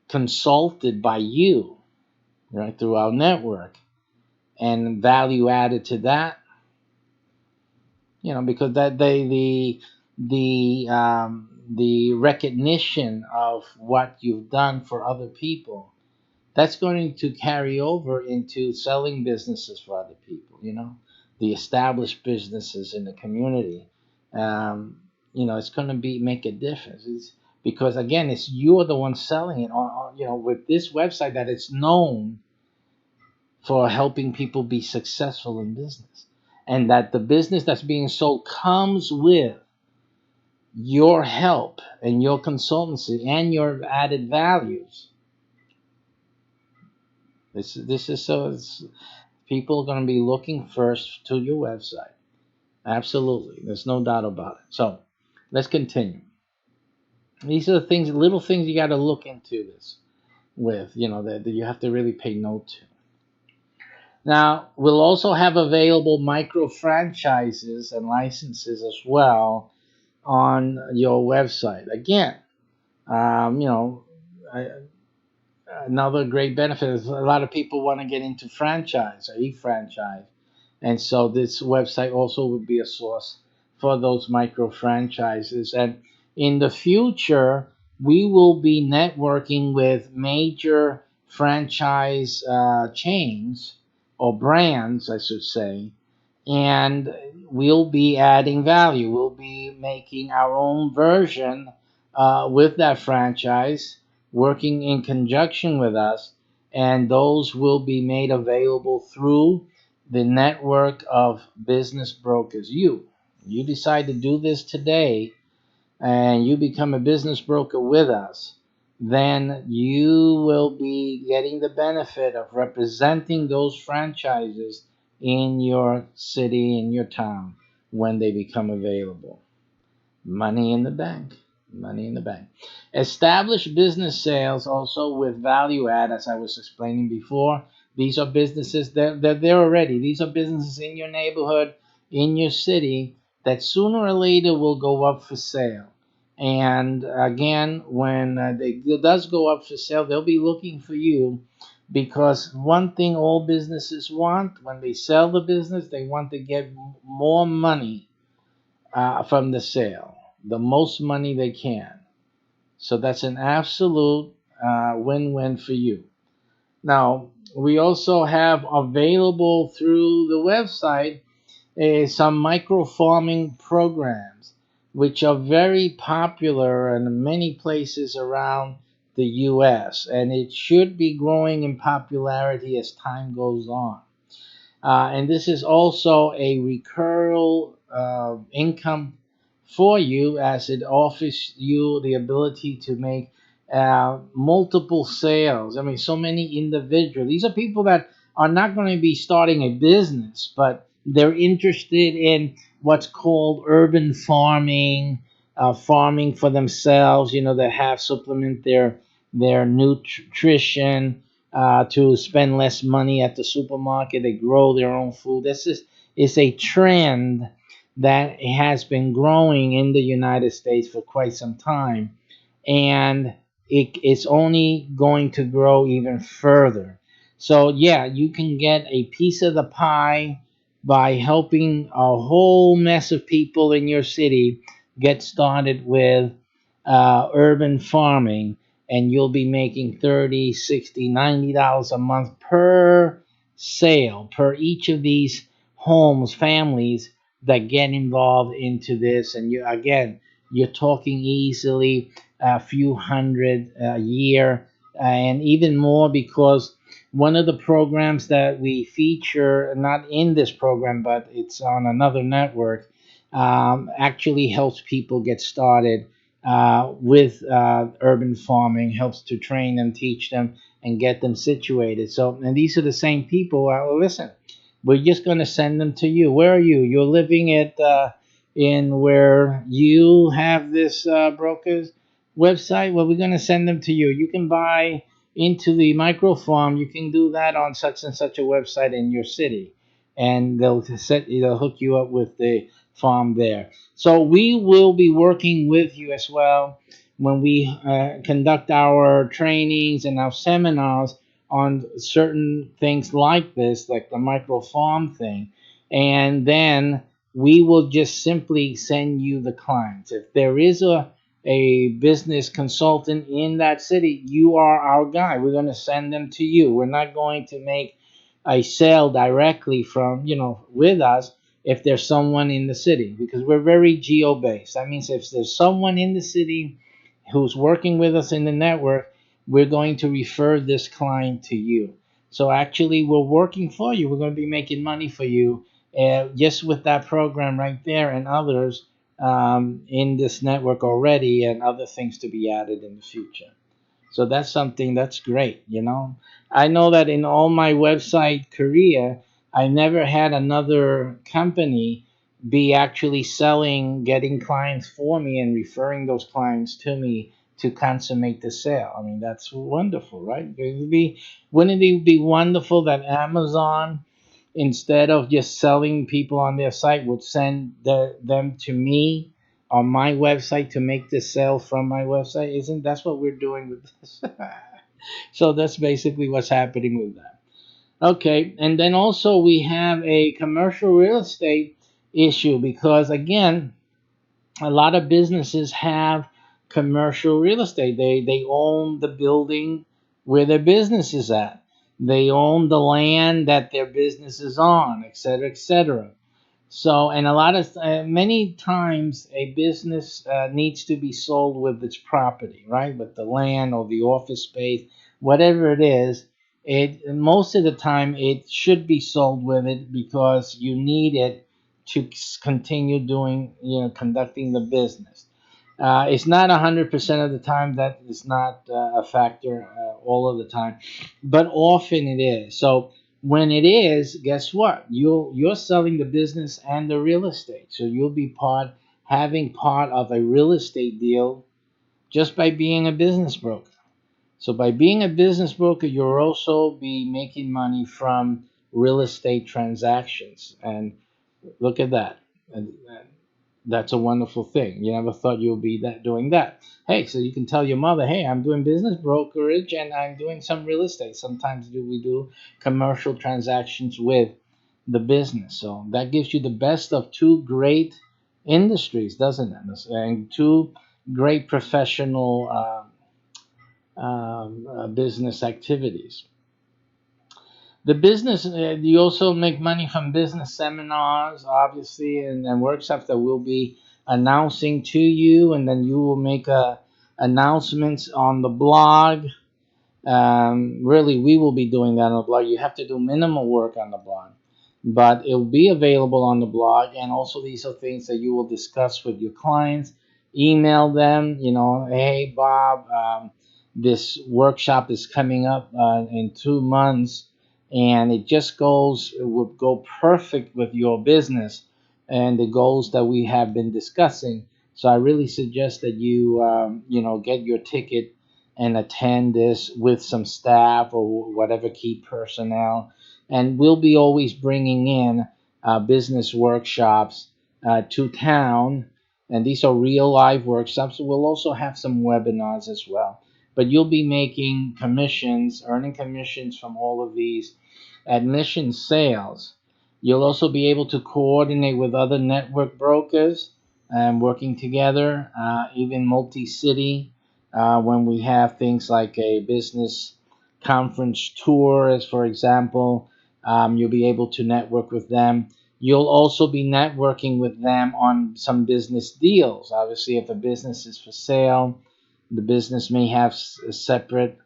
consulted by you, right, through our network, and value added to that, because that the recognition of what you've done for other people, that's going to carry over into selling businesses for other people, the established businesses in the community. It's going to make a difference. Because again, it's you're the one selling it with this website that it's known for helping people be successful in business, and that the business that's being sold comes with your help and your consultancy and your added values. This is so people are going to be looking first to your website. Absolutely, there's no doubt about it. So let's continue. These are the things, little things you got to look into this with, that you have to really pay note to. Now, we'll also have available micro franchises and licenses as well on your website. Again, um, you know, I, another great benefit is a lot of people want to get into franchise or e-franchise, and so this website also would be a source for those micro franchises. And in the future, we will be networking with major franchise chains or brands, I should say, and we'll be adding value. We'll be making our own version with that franchise, working in conjunction with us, and those will be made available through the network of business brokers. You decide to do this today, and you become a business broker with us, then you will be getting the benefit of representing those franchises in your city, in your town, when they become available. Money in the bank. Money in the bank. Establish business sales also with value add, as I was explaining before. These are businesses that they're already. These are businesses in your neighborhood, in your city, that sooner or later will go up for sale. And again, when it does go up for sale, they'll be looking for you, because one thing all businesses want when they sell the business, they want to get more money from the sale, the most money they can. So that's an absolute win-win for you. Now, we also have available through the website some micro farming programs, which are very popular in many places around the U.S., and it should be growing in popularity as time goes on. And this is also a recurring income for you, as it offers you the ability to make multiple sales. I mean, so many individuals. These are people that are not going to be starting a business, but they're interested in what's called urban farming, farming for themselves. That have supplement their nutrition to spend less money at the supermarket. They grow their own food. Is a trend that has been growing in the United States for quite some time, and it's only going to grow even further. So yeah, you can get a piece of the pie by helping a whole mess of people in your city get started with urban farming, and you'll be making 30, 60, $90 a month per sale, per each of these homes, families that get involved into this. And you're talking easily a few hundred a year, and even more, because one of the programs that we feature, not in this program but it's on another network, actually helps people get started with urban farming, helps to train them, teach them, and get them situated. So, and these are the same people. Listen, we're just going to send them to you. Where are you? You're living at in where you have this broker's website. Well, we're going to send them to you. You can buy into the micro farm. You can do that on such and such a website in your city, and they'll hook you up with the farm there. So we will be working with you as well when we conduct our trainings and our seminars on certain things like this, like the micro farm thing. And then we will just simply send you the clients. If there is a business consultant in that city, you are our guy. We're going to send them to you. We're not going to make a sale directly from, with us if there's someone in the city, because we're very geo based. That means if there's someone in the city who's working with us in the network, we're going to refer this client to you. So actually, we're working for you. We're going to be making money for you just with that program right there, and others in this network already, and other things to be added in the future. So that's something that's great, you know. I know that in all my website career, I never had another company be actually selling, getting clients for me and referring those clients to me to consummate the sale. I mean, that's wonderful, right? Wouldn't it be wonderful that Amazon, instead of just selling people on their site, would send them to me on my website to make the sale from my website? Isn't that's what we're doing with this? So that's basically what's happening with that. Okay, and then also we have a commercial real estate issue because again, a lot of businesses have commercial real estate. They own the building where their business is at. They own the land that their business is on, et cetera, et cetera. So, and a lot of many times a business needs to be sold with its property, right? With the land or the office space, whatever it is. It most of the time it should be sold with it because you need it to continue doing, conducting the business. It's not 100% of the time that is not a factor all of the time, but often it is. So when it is, guess what? You're selling the business and the real estate, so you'll be having part of a real estate deal just by being a business broker. So by being a business broker, you'll also be making money from real estate transactions, and look at that. And that's a wonderful thing. You never thought you would be doing that. Hey, so you can tell your mother, hey, I'm doing business brokerage and I'm doing some real estate. Sometimes we do commercial transactions with the business. So that gives you the best of two great industries, doesn't it? And two great professional business activities. The business, you also make money from business seminars, obviously, and workshops that we'll be announcing to you, and then you will make announcements on the blog. Really, we will be doing that on the blog. You have to do minimal work on the blog, but it will be available on the blog. And also, these are things that you will discuss with your clients. Email them, hey, Bob, this workshop is coming up in 2 months, and it would go perfect with your business and the goals that we have been discussing. So I really suggest that get your ticket and attend this with some staff or whatever key personnel. And we'll be always bringing in business workshops to town. And these are real live workshops. We'll also have some webinars as well. But you'll be making commissions, earning commissions from all of these admission sales. You'll also be able to coordinate with other network brokers and working together, even multi city when we have things like a business conference tour, as for example, you'll be able to network with them. You'll also be networking with them on some business deals. Obviously, if a business is for sale, the business may have separate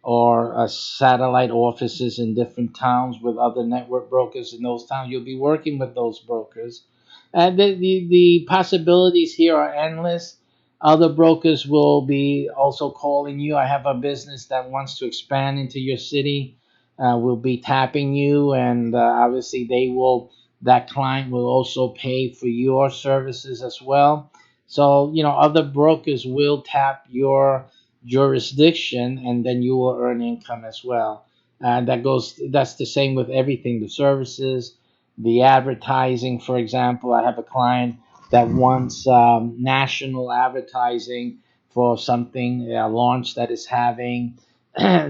or satellite offices in different towns with other network brokers in those towns. You'll be working with those brokers. And the possibilities here are endless. Other brokers will be also calling you. I have a business that wants to expand into your city. Will be tapping you, and obviously that client will also pay for your services as well. So, other brokers will tap your jurisdiction, and then you will earn income as well. And that's the same with everything, the services, the advertising. For example, I have a client that wants national advertising for something, a launch that is having.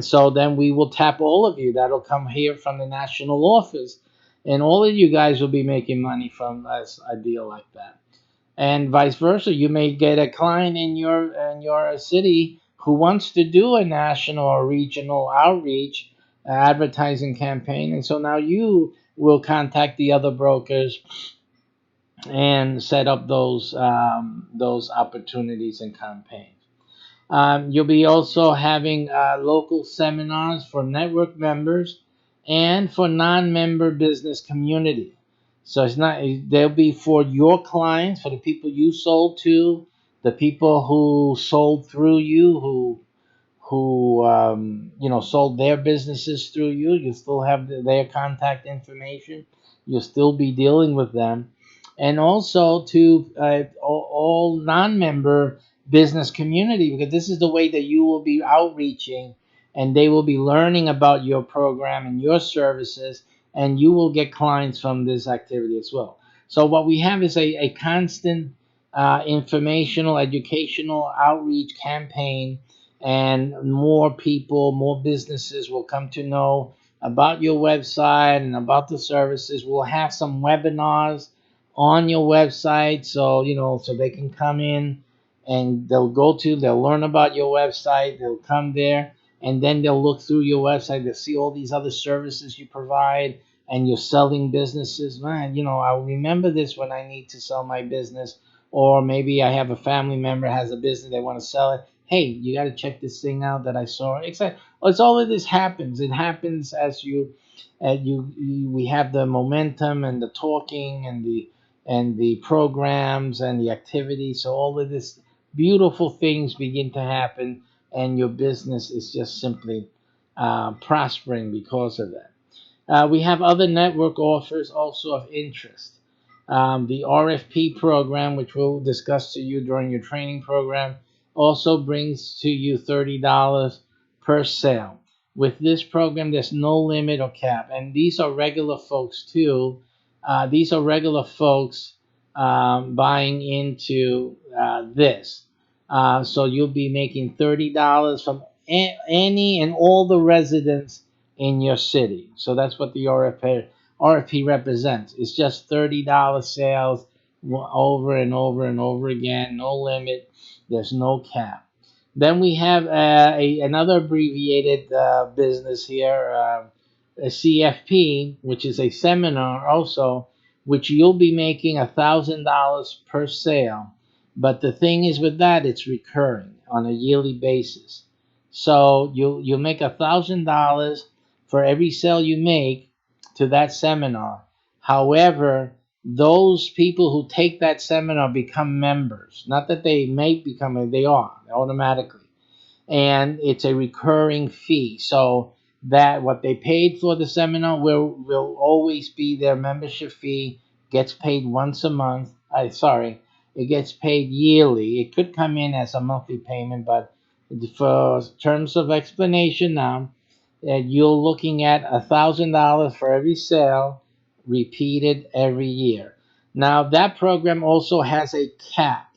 So then we will tap all of you. That'll come here from the national office. And all of you guys will be making money from a deal like that, and vice versa. You may get a client in your city who wants to do a national or regional outreach advertising campaign, and so now you will contact the other brokers and set up those opportunities and campaigns. You'll be also having local seminars for network members and for non-member business community. So it's not they'll be for your clients, for the people you sold to, the people who sold through you, sold their businesses through you. You still have their contact information. You'll still be dealing with them, and also to all non-member business community, because this is the way that you will be outreaching, and they will be learning about your program and your services, and you will get clients from this activity as well. So what we have is a constant informational, educational outreach campaign, and more people, more businesses will come to know about your website and about the services. We'll have some webinars on your website, so so they can come in and they'll learn about your website, they'll come there, and then they'll look through your website, they'll see all these other services you provide, and you're selling businesses. Man, I'll remember this when I need to sell my business, or maybe I have a family member has a business, they want to sell it. Hey, you got to check this thing out that I saw. Exactly. It's all of this happens. It happens as we have the momentum and the talking and the programs and the activities. So all of this beautiful things begin to happen, and your business is just simply prospering because of that. We have other network offers also of interest. The RFP program, which we'll discuss to you during your training program, also brings to you $30 per sale. With this program, there's no limit or cap, and these are regular folks too. These are regular folks buying into this. So you'll be making $30 from any and all the residents in your city. So that's what the RFP represents. It's just $30 sales over and over and over again, no limit, there's no cap. Then we have another abbreviated business here, a CFP, which is a seminar also, which you'll be making $1,000 per sale. But the thing is with that, it's recurring on a yearly basis. So you'll make $1,000 for every sale you make to that seminar. However, those people who take that seminar become members. Not that they may become, they are automatically, and it's a recurring fee. So that what they paid for the seminar will always be their membership fee. Gets paid once a month. It gets paid yearly. It could come in as a monthly payment, but for terms of explanation now, you're looking at $1,000 for every sale, repeated every year. Now that program also has a cap.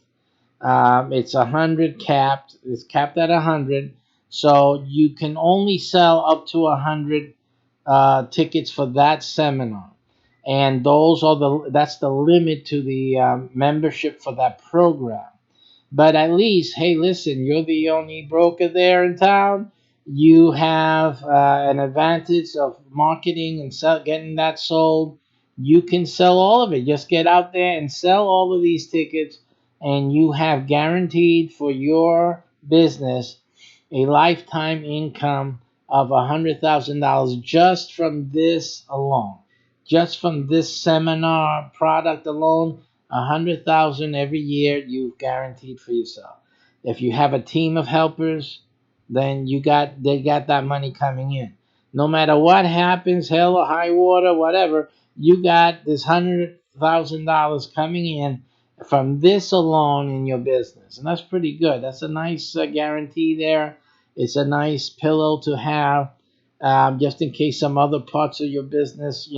It's 100 capped. It's capped at 100, so you can only sell up to 100 tickets for that seminar, and that's the limit to the membership for that program. But at least, hey, listen, you're the only broker there in town. You have an advantage of marketing and getting that sold. You can sell all of it. Just get out there and sell all of these tickets, and you have guaranteed for your business a lifetime income of $100,000 just from this alone. Just from this seminar product alone, 100,000 every year you've guaranteed for yourself. If you have a team of helpers, then they got that money coming in. No matter what happens, hell or high water, whatever, you got this $100,000 coming in from this alone in your business, and that's pretty good. That's a nice guarantee there. It's a nice pillow to have, just in case some other parts of your business,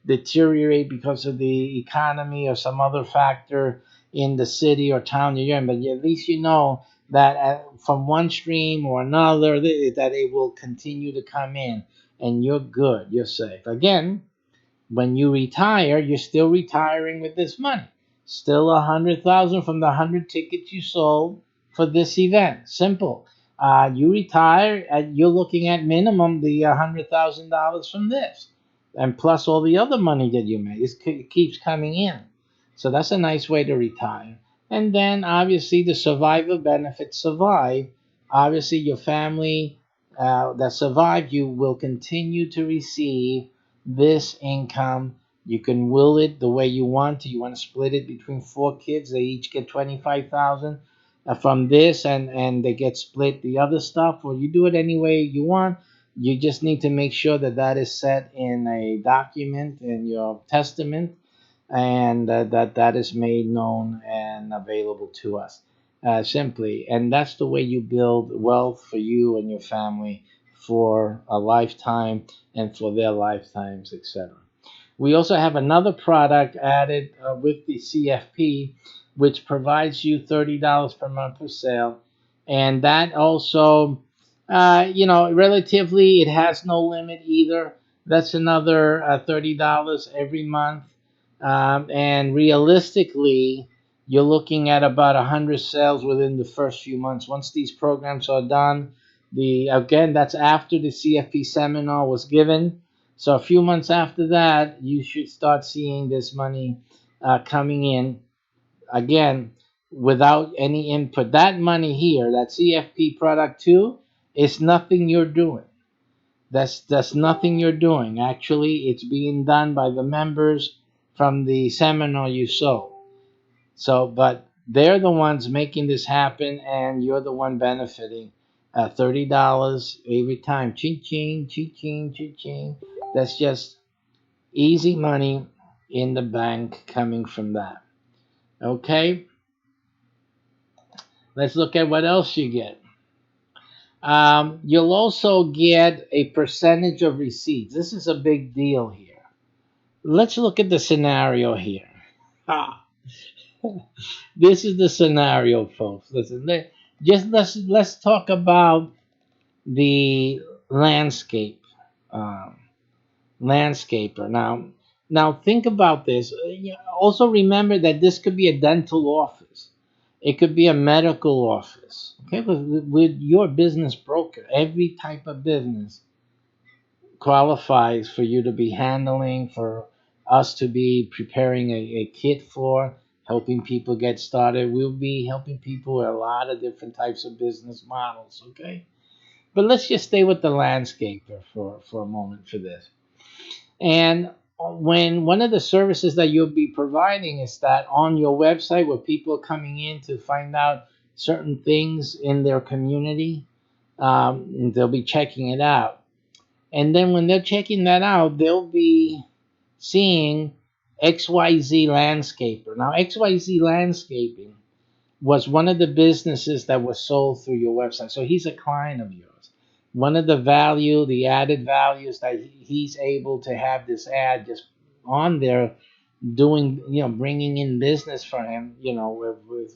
deteriorate because of the economy or some other factor in the city or town you're in. But at least you know that from one stream or another, that it will continue to come in, and you're good, you're safe. Again, when you retire, you're still retiring with this money. Still 100,000 from the 100 tickets you sold for this event. Simple. You retire, you're looking at minimum the $100,000 from this, and plus all the other money that you made. It keeps coming in. So that's a nice way to retire. And then obviously the survivor benefits survive. Obviously your family that survived you will continue to receive this income. You can will it the way you want to. You want to split it between four kids, they each get 25,000. from this, and they get split the other stuff, or you do it any way you want. You just need to make sure that that is set in a document in your testament, and that that is made known and available to us, simply. And that's the way you build wealth for you and your family for a lifetime and for their lifetimes, etc. We also have another product added with the CFP, which provides you $30 per month for sale. And that also, relatively, it has no limit either. That's another $30 every month. And realistically, you're looking at about 100 sales within the first few months. Once these programs are done, that's after the CFP seminar was given. So a few months after that, you should start seeing this money coming in again without any input. That money here, that CFP product two, is nothing you're doing. That's nothing you're doing. Actually, it's being done by the members from the seminar you sold. So, but they're the ones making this happen, and you're the one benefiting. $30 every time. Ching ching, ching ching, ching ching. That's just easy money in the bank coming from that. Okay, let's look at what else you get. You'll also get a percentage of receipts. This is a big deal here. Let's look at the scenario here. Ah, this is the scenario, folks. Listen, let's talk about the landscape. Um, Landscaper. Now think about this. Also remember that this could be a dental office. It could be a medical office. Okay, with your business broker, every type of business qualifies for you to be handling, for us to be preparing a kit for, helping people get started. We'll be helping people with a lot of different types of business models. Okay, but let's just stay with the landscaper for a moment for this. And when one of the services that you'll be providing is that on your website, where people are coming in to find out certain things in their community, they'll be checking it out. And then when they're checking that out, they'll be seeing XYZ Landscaper. Now, XYZ Landscaping was one of the businesses that was sold through your website. So he's a client of yours. One of the added values that he's able to have this ad just on there doing, bringing in business for him,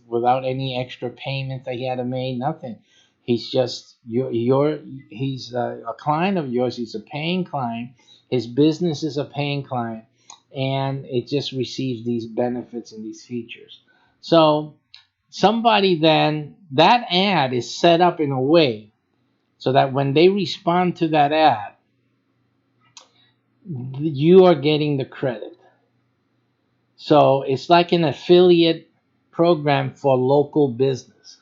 without any extra payment that he had to make, nothing. He's just he's a client of yours. He's a paying client. His business is a paying client, and it just receives these benefits and these features. So somebody then, that ad is set up in a way so that when they respond to that ad, you are getting the credit. So it's like an affiliate program for local business.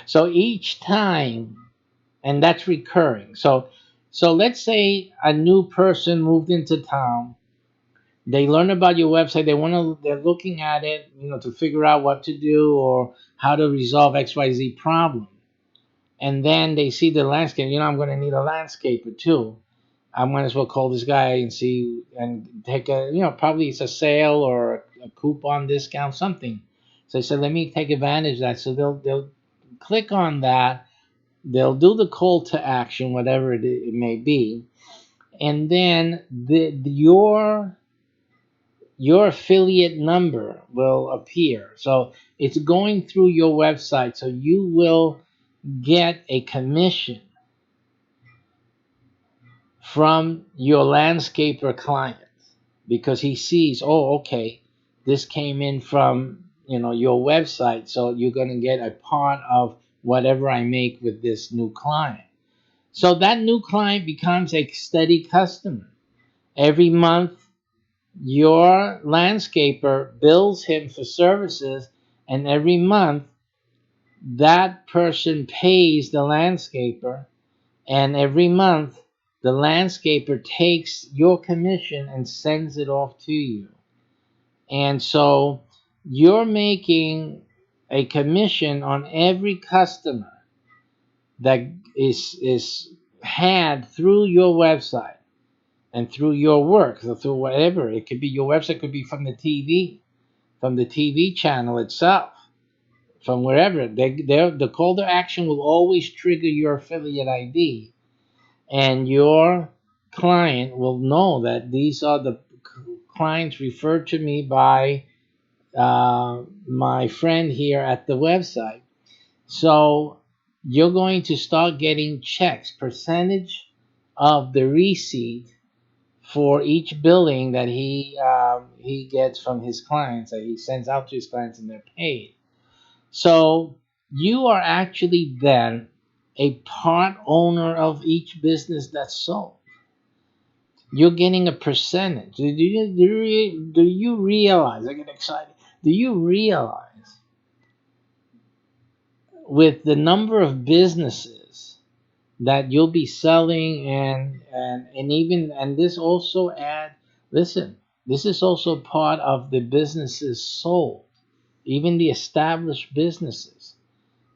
So each time, and that's recurring. So let's say a new person moved into town. They learn about your website. They're looking at it, to figure out what to do or how to resolve XYZ problem. And then they see the landscape. I'm going to need a landscaper too. I might as well call this guy and see and take probably it's a sale or a coupon discount, something. So I said, let me take advantage of that. So they'll click on that. They'll do the call to action, whatever it may be, and then your affiliate number will appear. So it's going through your website. So you will get a commission from your landscaper client because he sees, oh, okay, this came in from your website, so you're going to get a part of whatever I make with this new client. So that new client becomes a steady customer. Every month, your landscaper bills him for services, and every month, that person pays the landscaper, and every month, the landscaper takes your commission and sends it off to you. And so you're making a commission on every customer that is had through your website and through your work, so through whatever. It could be your website, could be from the TV, from the TV channel itself, from wherever. The call to action will always trigger your affiliate ID, and your client will know that these are the clients referred to me by my friend here at the website. So you're going to start getting checks, percentage of the receipt for each billing that he gets from his clients, that he sends out to his clients, and they're paid. So you are actually then a part owner of each business that's sold. You're getting a percentage. Do you realize? I get excited. Do you realize with the number of businesses that you'll be selling, and even, and this also add, listen, this is also part of the businesses sold, even the established businesses,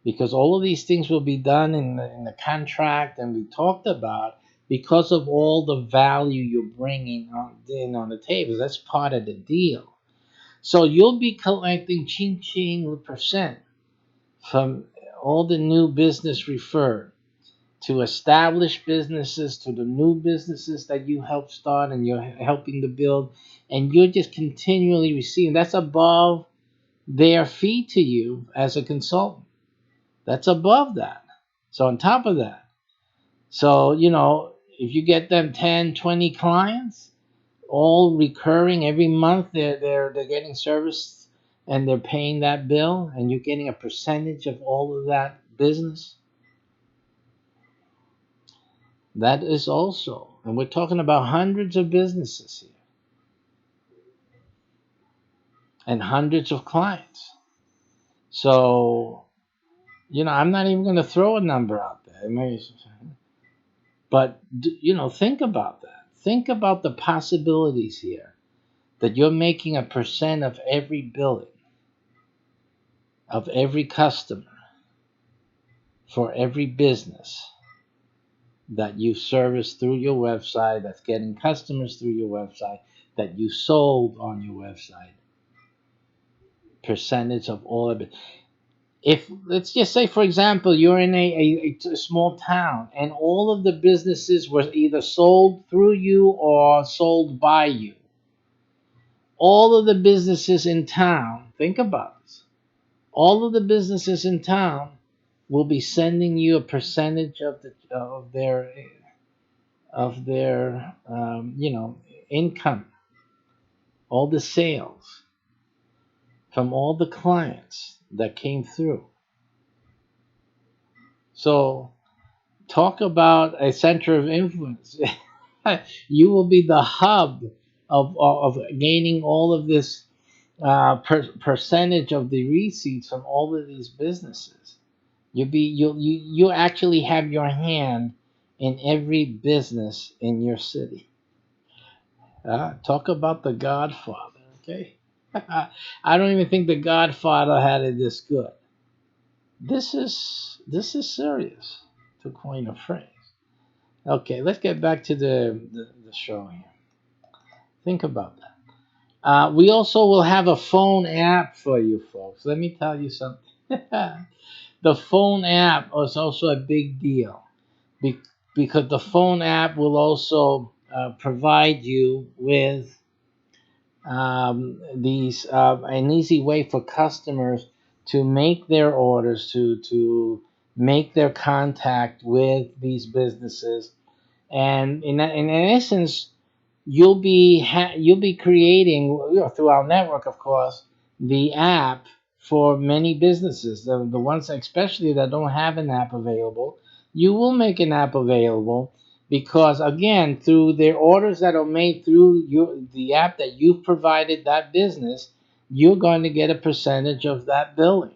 because all of these things will be done in the contract and we talked about, because of all the value you're bringing on the table. That's part of the deal. So you'll be collecting ching ching percent from all the new business referred, to established businesses, to the new businesses that you help start and you're helping to build, and you're just continually receiving. That's above their fee to you as a consultant. That's above that. So on top of that, so if you get them 10, 20 clients, all recurring every month, they're getting service and they're paying that bill, and you're getting a percentage of all of that business. That is also, and we're talking about hundreds of businesses here and hundreds of clients. So, I'm not even going to throw a number out there. But, think about that. Think about the possibilities here, that you're making a percent of every billing, of every customer, for every business that you service through your website, that's getting customers through your website, that you sold on your website. Percentage of all of it. If, let's just say, for example, you're in a small town and all of the businesses were either sold through you or sold by you, all of the businesses in town, think about this, all of the businesses in town will be sending you a percentage of their income, all the sales from all the clients that came through. So talk about a center of influence. You will be the hub of gaining all of this percentage of the receipts from all of these businesses. You actually have your hand in every business in your city. Talk about the Godfather. Okay, I don't even think the Godfather had it this good. This is serious, to coin a phrase. Okay, let's get back to the show here. Think about that. We also will have a phone app for you folks. Let me tell you something. The phone app is also a big deal, because the phone app will also provide you with these an easy way for customers to make their orders, to make their contact with these businesses, and in essence, you'll be creating, through our network, of course, the app for many businesses. The ones especially that don't have an app available, you will make an app available, because again, through their orders that are made through the app that you've provided that business, you're going to get a percentage of that billing.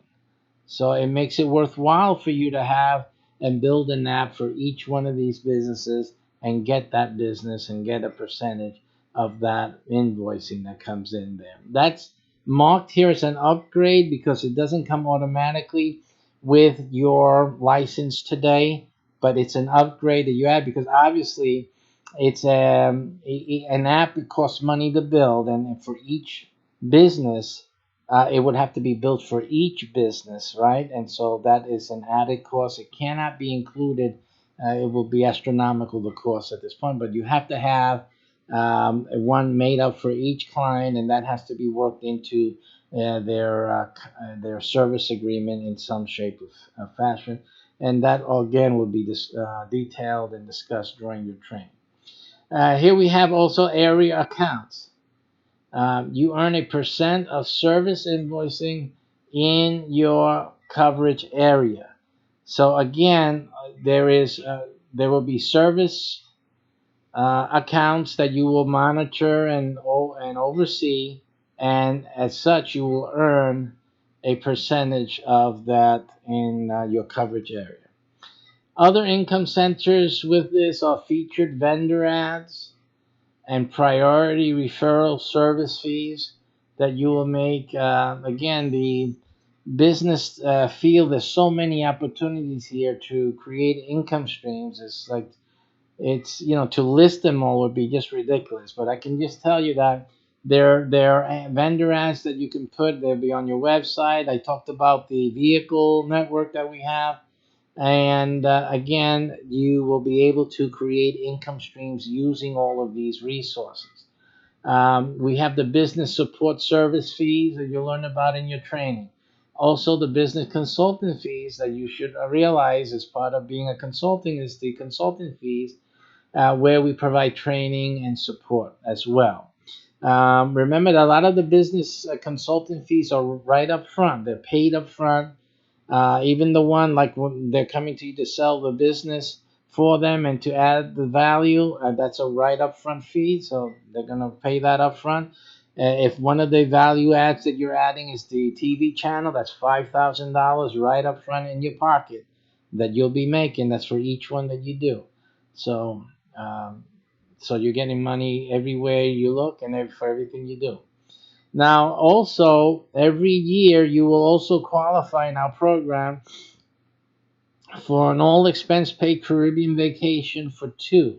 So it makes it worthwhile for you to have and build an app for each one of these businesses, and get that business and get a percentage of that invoicing that comes in there. marked here as an upgrade because it doesn't come automatically with your license today, but it's an upgrade that you add because obviously it's an app that costs money to build, and for each business, it would have to be built for each business, right? And so that is an added cost. It cannot be included. It will be astronomical, the cost at this point, but you have to have one made up for each client, and that has to be worked into their service agreement in some shape of fashion. And that again will be detailed and discussed during your training. Here we have also area accounts. You earn a percent of service invoicing in your coverage area. So again, there will be service accounts that you will monitor and oversee, and as such, you will earn a percentage of that in your coverage area. Other income centers with this are featured vendor ads and priority referral service fees that you will make. Again, the business field, there's so many opportunities here to create income streams. To list them all would be just ridiculous, but I can just tell you that there are vendor ads that you can put. They'll be on your website. I talked about the vehicle network that we have, and again, you will be able to create income streams using all of these resources. We have the business support service fees that you'll learn about in your training. Also, the business consultant fees that you should realize as part of being a consulting is the consultant fees, where we provide training and support as well. Remember that a lot of the business consultant fees are right up front. They're paid up front. Even the one like when they're coming to you to sell the business for them and to add the value, that's a right up front fee. So they're going to pay that up front. If one of the value adds that you're adding is the TV channel, that's $5,000 right up front in your pocket that you'll be making. That's for each one that you do. So, um, so you're getting money everywhere you look and for everything you do. Now, also, every year you will also qualify in our program for an all expense paid Caribbean vacation for two.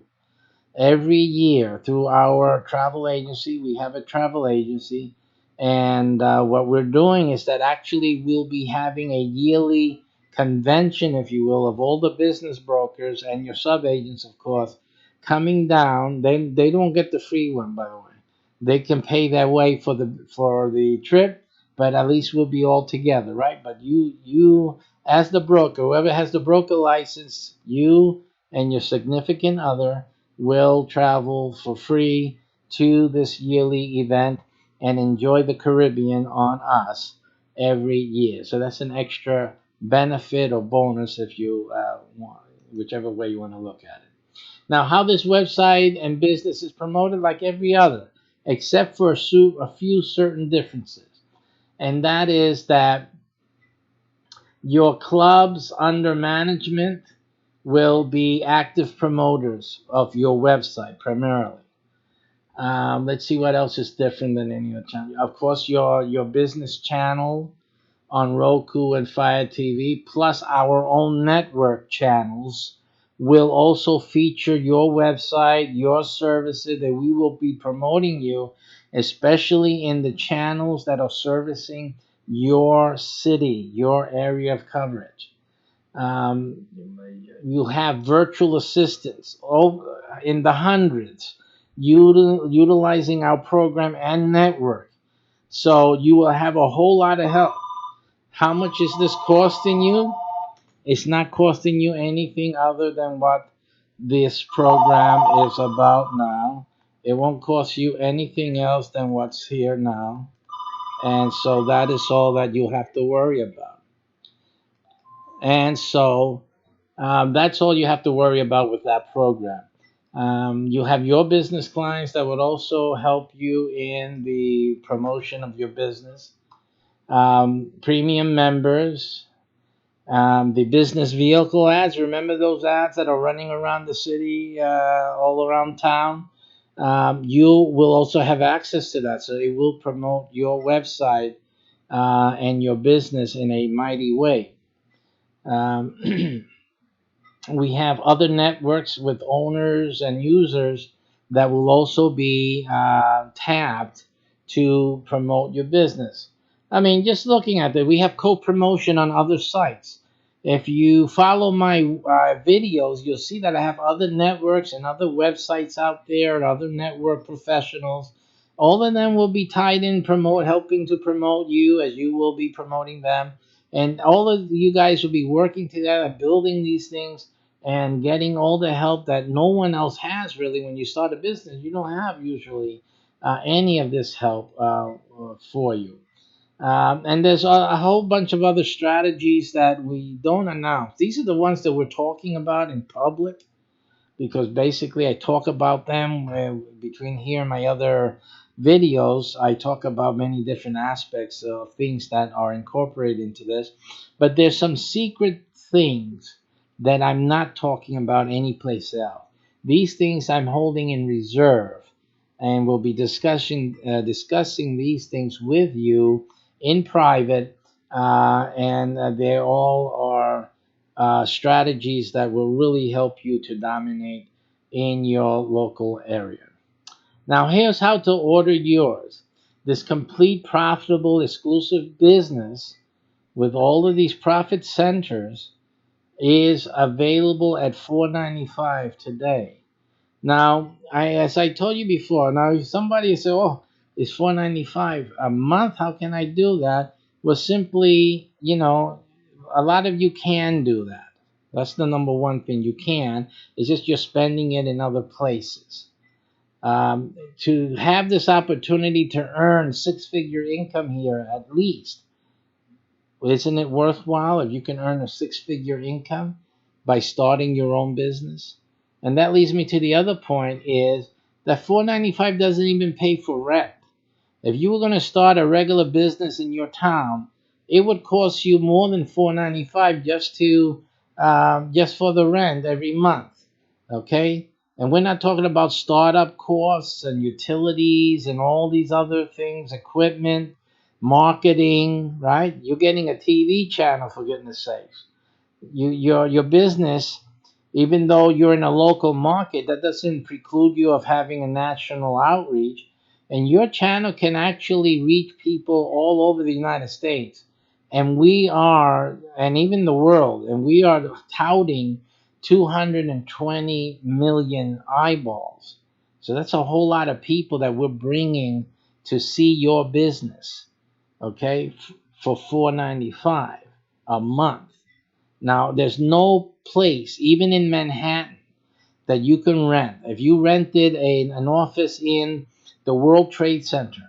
Every year through our travel agency, we have a travel agency, and what we're doing is that actually we'll be having a yearly convention, if you will, of all the business brokers and your sub agents, of course, coming down. They don't get the free one, by the way. They can pay their way for the trip, but at least we'll be all together, right? But you as the broker, whoever has the broker license, you and your significant other will travel for free to this yearly event and enjoy the Caribbean on us every year. So that's an extra benefit or bonus if you want, whichever way you want to look at it. Now, how this website and business is promoted, like every other, except for a few certain differences, and that is that your clubs under management will be active promoters of your website primarily. Let's see what else is different than any other channel. Of course, your business channel on Roku and Fire TV, plus our own network channels, will also feature your website, your services that we will be promoting you, especially in the channels that are servicing your city, your area of coverage. Um, you'll have virtual assistants in the hundreds utilizing our program and network. So you will have a whole lot of help. How much is this costing you? It's not costing you anything other than what this program is about now. It won't cost you anything else than what's here now. And so that is all that you have to worry about. And so that's all you have to worry about with that program. You have your business clients that would also help you in the promotion of your business. Premium members, the business vehicle ads. Remember those ads that are running around the city, all around town? you will also have access to that. So it will promote your website and your business in a mighty way. Um, we have other networks with owners and users that will also be tapped to promote your business. I mean, just looking at it, we have co-promotion on other sites. If you follow my videos, you'll see that I have other networks and other websites out there and other network professionals. All of them will be tied in, helping to promote you as you will be promoting them. And all of you guys will be working together, building these things and getting all the help that no one else has really. When you start a business, you don't have usually any of this help for you. And there's a whole bunch of other strategies that we don't announce. These are the ones that we're talking about in public, because basically I talk about them between here and my other videos. I talk about many different aspects of things that are incorporated into this, but there's some secret things that I'm not talking about anyplace else. These things I'm holding in reserve, and we'll be discussing these things with you in private, and they all are strategies that will really help you to dominate in your local area. Now, here's how to order yours. This complete, profitable, exclusive business with all of these profit centers is available at $4.95 today. Now, as I told you before, now if somebody say, "Oh, it's $4.95 a month. How can I do that?" Well, simply, a lot of you can do that. That's the number one thing you can. It's just you're spending it in other places. To have this opportunity to earn six-figure income here, at least, isn't it worthwhile if you can earn a six-figure income by starting your own business? And that leads me to the other point is that 495 doesn't even pay for rent. If you were going to start a regular business in your town, it would cost you more than 495 just for the rent every month. Okay? And we're not talking about startup costs and utilities and all these other things, equipment, marketing, right? You're getting a TV channel, for goodness sakes. Your business, even though you're in a local market, that doesn't preclude you of having a national outreach, and your channel can actually reach people all over the United States, and even the world, and we are touting 220 million eyeballs. So that's a whole lot of people that we're bringing to see your business, okay, for 495 a month. Now, there's no place, even in Manhattan, that you can rent. If you rented an office in the World Trade Center,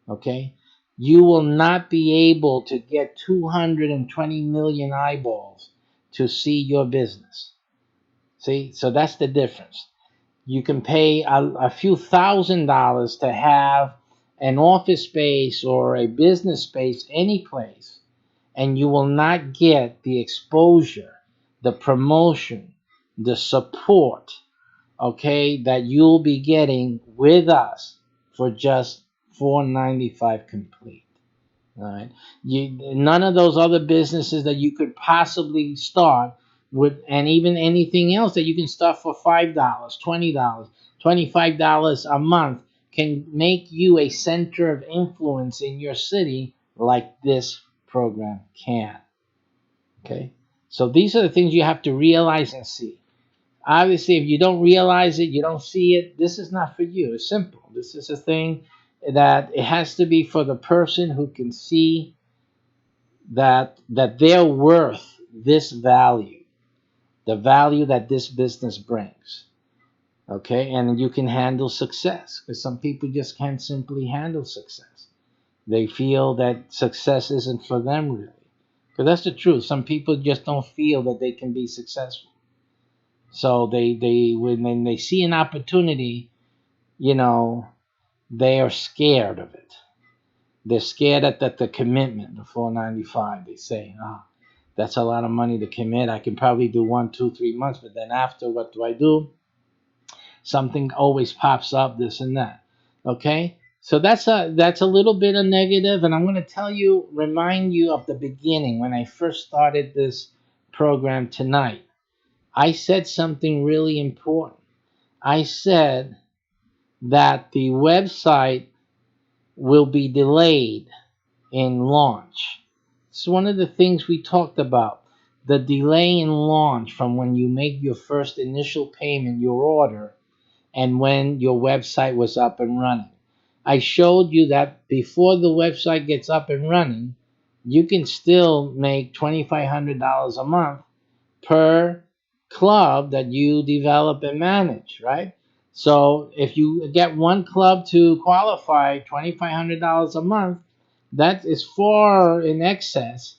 okay, you will not be able to get 220 million eyeballs to see your business. See, so that's the difference. You can pay a few $1,000s to have an office space or a business space any place, and you will not get the exposure, the promotion, the support, okay, that you'll be getting with us for just 495 complete. All right. None of those other businesses that you could possibly start with, and even anything else that you can start for $5, $20, $25 a month can make you a center of influence in your city like this program can. Okay. So these are the things you have to realize and see. Obviously, if you don't realize it, you don't see it, this is not for you. It's simple. This is a thing that it has to be for the person who can see that they're worth this value, the value that this business brings. Okay, and you can handle success, because some people just can't simply handle success. They feel that success isn't for them really. Because that's the truth. Some people just don't feel that they can be successful. So they when they see an opportunity, you know, they are scared of it. They're scared at the commitment, the 495. They say, "Ah, that's a lot of money to commit. I can probably do 1, 2, 3 months, but then after, what do I do?" Something always pops up, this and that. Okay? So that's a little bit of negative, and I'm going to remind you of the beginning when I first started this program tonight. I said something really important. I said that the website will be delayed in launch. It's one of the things we talked about. The delay in launch from when you make your first initial payment, your order, and when your website was up and running. I showed you that before the website gets up and running, you can still make $2,500 a month per club that you develop and manage, right? So if you get one club to qualify, $2,500 a month, that is far in excess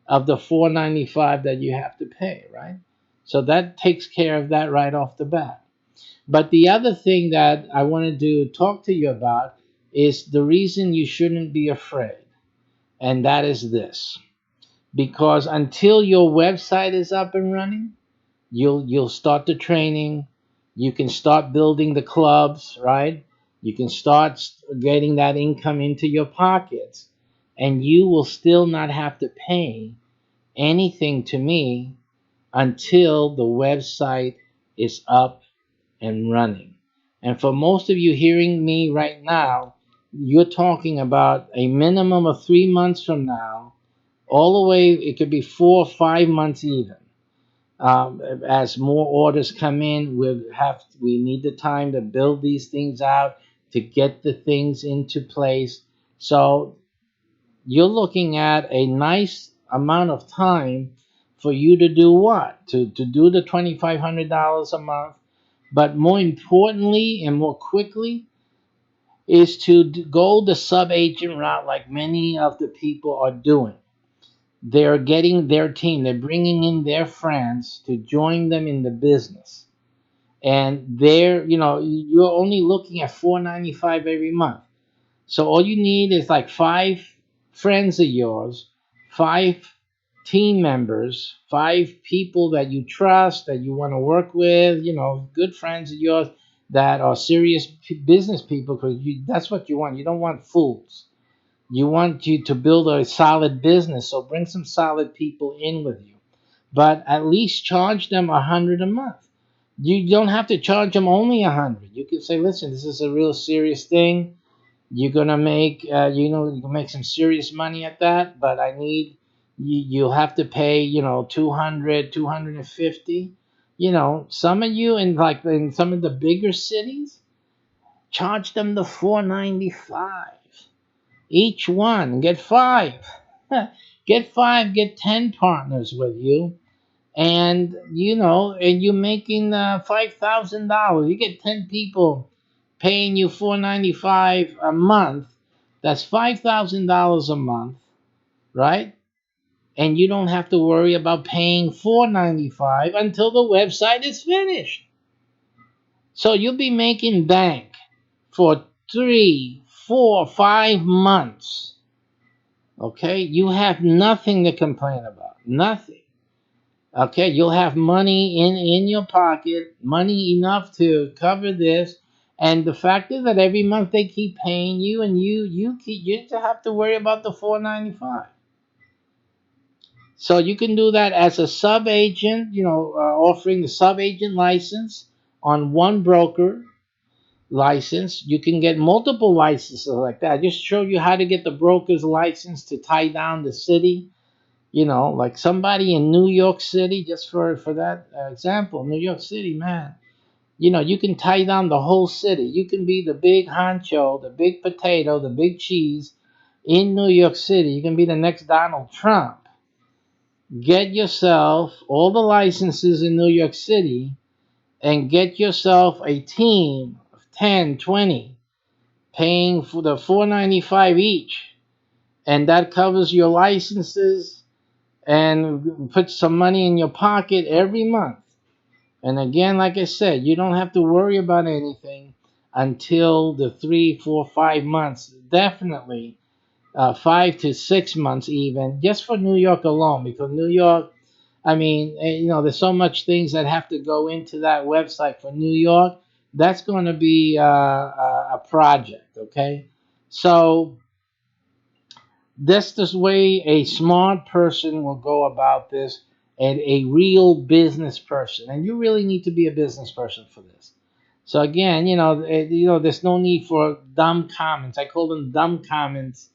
of the $495 that you have to pay, right? So that takes care of that right off the bat. But the other thing that I wanted to talk to you about is the reason you shouldn't be afraid. And that is this. Because until your website is up and running, you'll start the training, you can start building the clubs, right? You can start getting that income into your pockets, and you will still not have to pay anything to me until the website is up and running. And for most of you hearing me right now, you're talking about a minimum of 3 months from now, all the way, it could be 4 or 5 months even. As more orders come in, we need the time to build these things out, to get the things into place. So you're looking at a nice amount of time for you to do what? To do the $2,500 a month, but more importantly and more quickly is to go the sub agent route like many of the people are doing. They're getting their team, they're bringing in their friends to join them in the business. And you're only looking at $495 every month. So all you need is like five friends of yours, five team members, five people that you trust, that you want to work with, good friends of yours that are serious business people, because that's what you want. You don't want fools. You want you to build a solid business, so bring some solid people in with you. But at least charge them 100 a month. You don't have to charge them only 100. You can say, listen, this is a real serious thing. You're gonna make, you can make some serious money at that. But I need you'll have to pay, 200, 250. Some of you in some of the bigger cities, charge them the 495 each one. Get five. Get five, get 10 partners with you, and you're making $5,000. You get 10 people paying you 495 a month. That's $5,000 a month, right? And you don't have to worry about paying 495 until the website is finished. So you'll be making bank for 3, 4, 5 months. Okay, you have nothing to complain about. Nothing. Okay, you'll have money in your pocket, money enough to cover this. And the fact is that every month they keep paying you, and you don't have to worry about the 495. So you can do that as a sub agent, offering the sub agent license on one broker license. You can get multiple licenses like that. I just showed you how to get the broker's license to tie down the city. Like somebody in New York City, just for that example, New York City, man. You can tie down the whole city. You can be the big honcho, the big potato, the big cheese in New York City. You can be the next Donald Trump. Get yourself all the licenses in New York City and get yourself a team of 10, 20, paying for the 495 each. And that covers your licenses and put some money in your pocket every month. And again, like I said, you don't have to worry about anything until the 3, 4, 5 months. Definitely 5 to 6 months even, just for New York alone. Because New York, I mean, there's so much things that have to go into that website for New York. that's going to be a project. Okay, so this is way a smart person will go about this, and a real business person. And you really need to be a business person for this. So again, there's no need for dumb comments. I call them dumb comments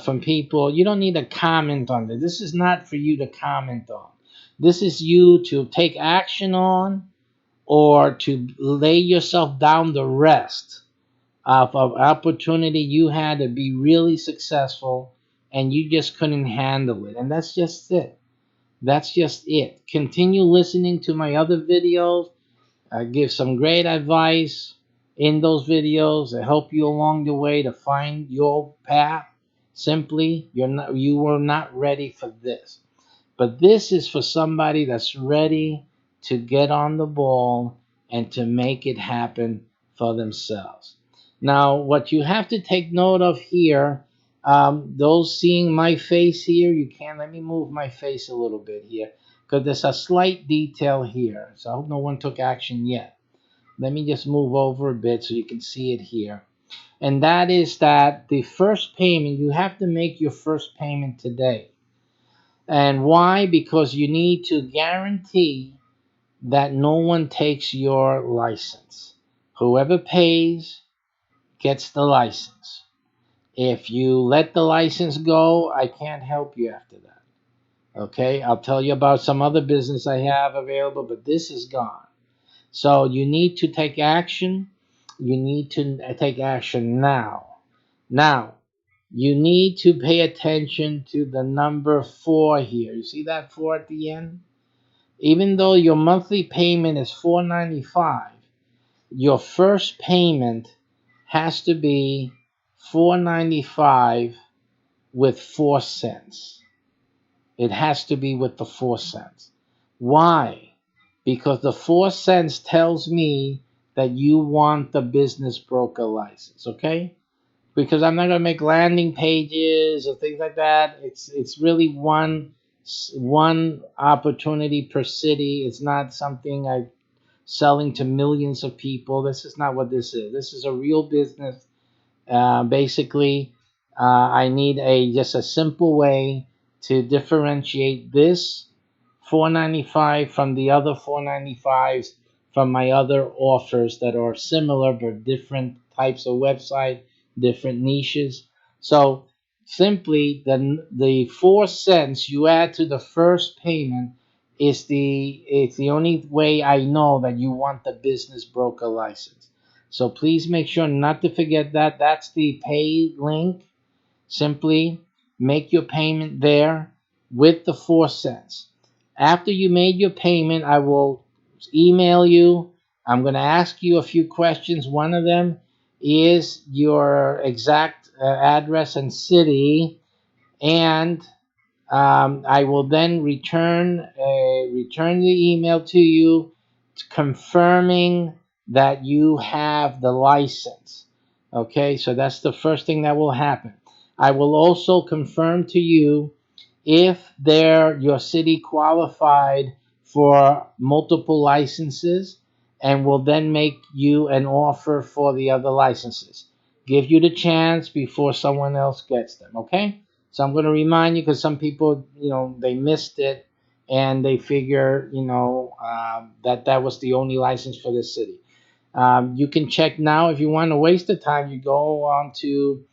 from people. You don't need to comment on this. This is not for you to comment on. This is you to take action on, or to lay yourself down the rest of opportunity you had to be really successful, and you just couldn't handle it. And that's just it. That's just it. Continue listening to my other videos. I give some great advice in those videos to help you along the way to find your path. Simply, you were not ready for this. But this is for somebody that's ready to get on the ball and to make it happen for themselves. Now, what you have to take note of here, those seeing my face here, you can let me move my face a little bit here, because there's a slight detail here. So I hope no one took action yet. Let me just move over a bit so you can see it here. And that is that the first payment, you have to make your first payment today. And why? Because you need to guarantee that no one takes your license. Whoever pays gets the license. If you let the license go, I can't help you after that. Okay, I'll tell you about some other business I have available, but this is gone. So you need to take action. You need to take action now. Now, you need to pay attention to the number 4 here. You see that 4 at the end? Even though your monthly payment is $4.95, your first payment has to be $4.95 with 4 cents. It has to be with the 4 cents. Why? Because the 4 cents tells me that you want the business broker license, okay? Because I'm not going to make landing pages or things like that. It's really one opportunity per city. It's not something I'm selling to millions of people. This is not what this is. This is a real business. Basically, I need a just a simple way to differentiate this 495 from the other 495s from my other offers that are similar but different types of website, different niches. So simply the 4 cents you add to the first payment is the only way I know that you want the business broker license. So please make sure not to forget that. That's the pay link. Simply make your payment there with the 4 cents. After you made your payment, I will email you. I'm going to ask you a few questions. One of them is your exact address and city, and I will then return the email to you confirming that you have the license. Okay, so that's the first thing that will happen. I will also confirm to you if your city qualified for multiple licenses, and will then make you an offer for the other licenses. Give you the chance before someone else gets them. Okay, so I'm going to remind you, because some people, they missed it, and they figure, that was the only license for this city. You can check now. If you want to waste the time, you go on to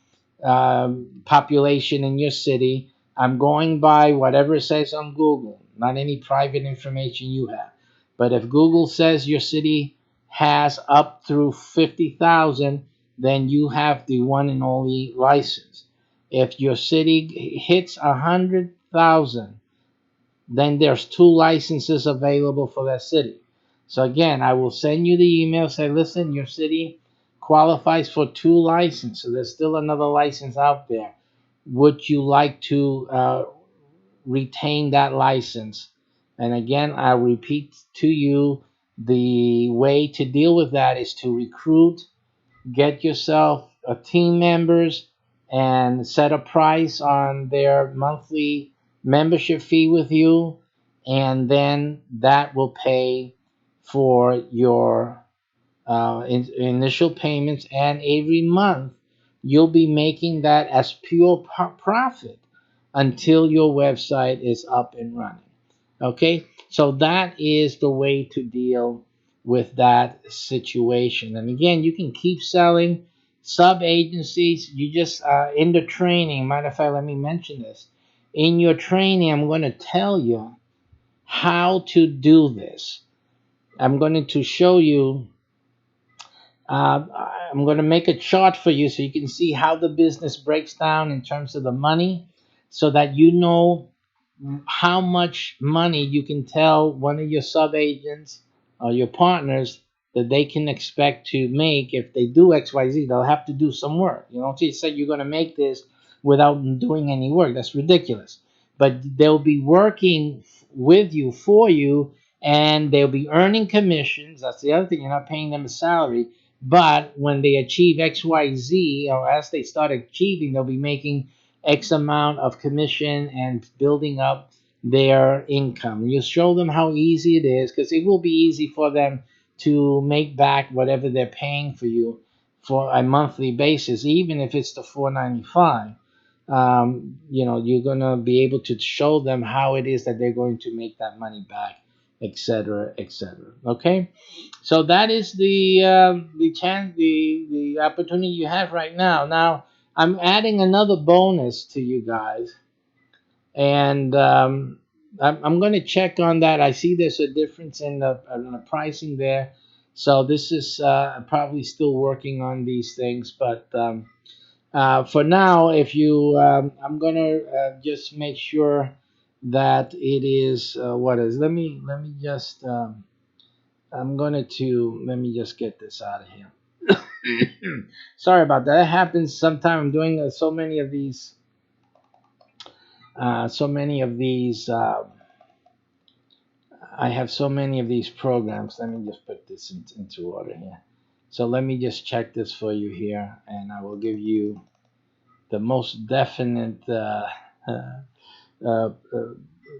population in your city. I'm going by whatever it says on Google, not any private information you have. But if Google says your city has up through 50,000, then you have the one and only license. If your city hits 100,000, then there's 2 licenses available for that city. So again, I will send you the email, say, listen, your city qualifies for 2 licenses. So there's still another license out there. Would you like to retain that license? And again, I'll repeat to you, the way to deal with that is to recruit, get yourself a team members, and set a price on their monthly membership fee with you, and then that will pay for your initial payments, and every month you'll be making that as pure profit until your website is up and running. Okay, so that is the way to deal with that situation. And again, you can keep selling sub agencies. You just in the training. Matter of fact, let me mention this. In your training, I'm going to tell you how to do this. I'm going to show you I'm going to make a chart for you so you can see how the business breaks down in terms of the money so that you know how much money you can tell one of your sub agents or your partners that they can expect to make if they do XYZ. They'll have to do some work. You know, so you say you're going to make this without doing any work. That's ridiculous. But they'll be working with you, for you, and they'll be earning commissions. That's the other thing. You're not paying them a salary. But when they achieve XYZ, or as they start achieving, they'll be making X amount of commission and building up their income. You show them how easy it is because it will be easy for them to make back whatever they're paying for you for a monthly basis, even if it's the 495. You're gonna be able to show them how it is that they're going to make that money back, etc., etc. Okay, so that is the chance, the opportunity you have right now. Now I'm adding another bonus to you guys, and I'm going to check on that. I see there's a difference in the pricing there, so this is probably still working on these things. But for now, if you, I'm going to just make sure that it is what is. Let me just. I'm going to let me just get this out of here. Sorry about that. It happens sometime. I'm doing so many of these. I have so many of these programs. Let me just put this into order here. So let me just check this for you here, and I will give you the most definite uh, uh,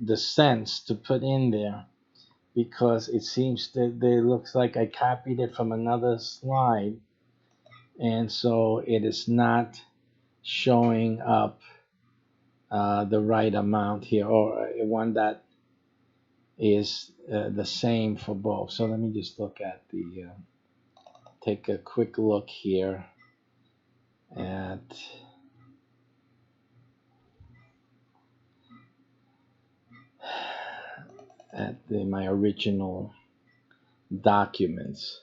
the sense to put in there because it seems that it looks like I copied it from another slide, and so it is not showing up the right amount here or one that is the same for both. So let me just look at take a quick look here at my original documents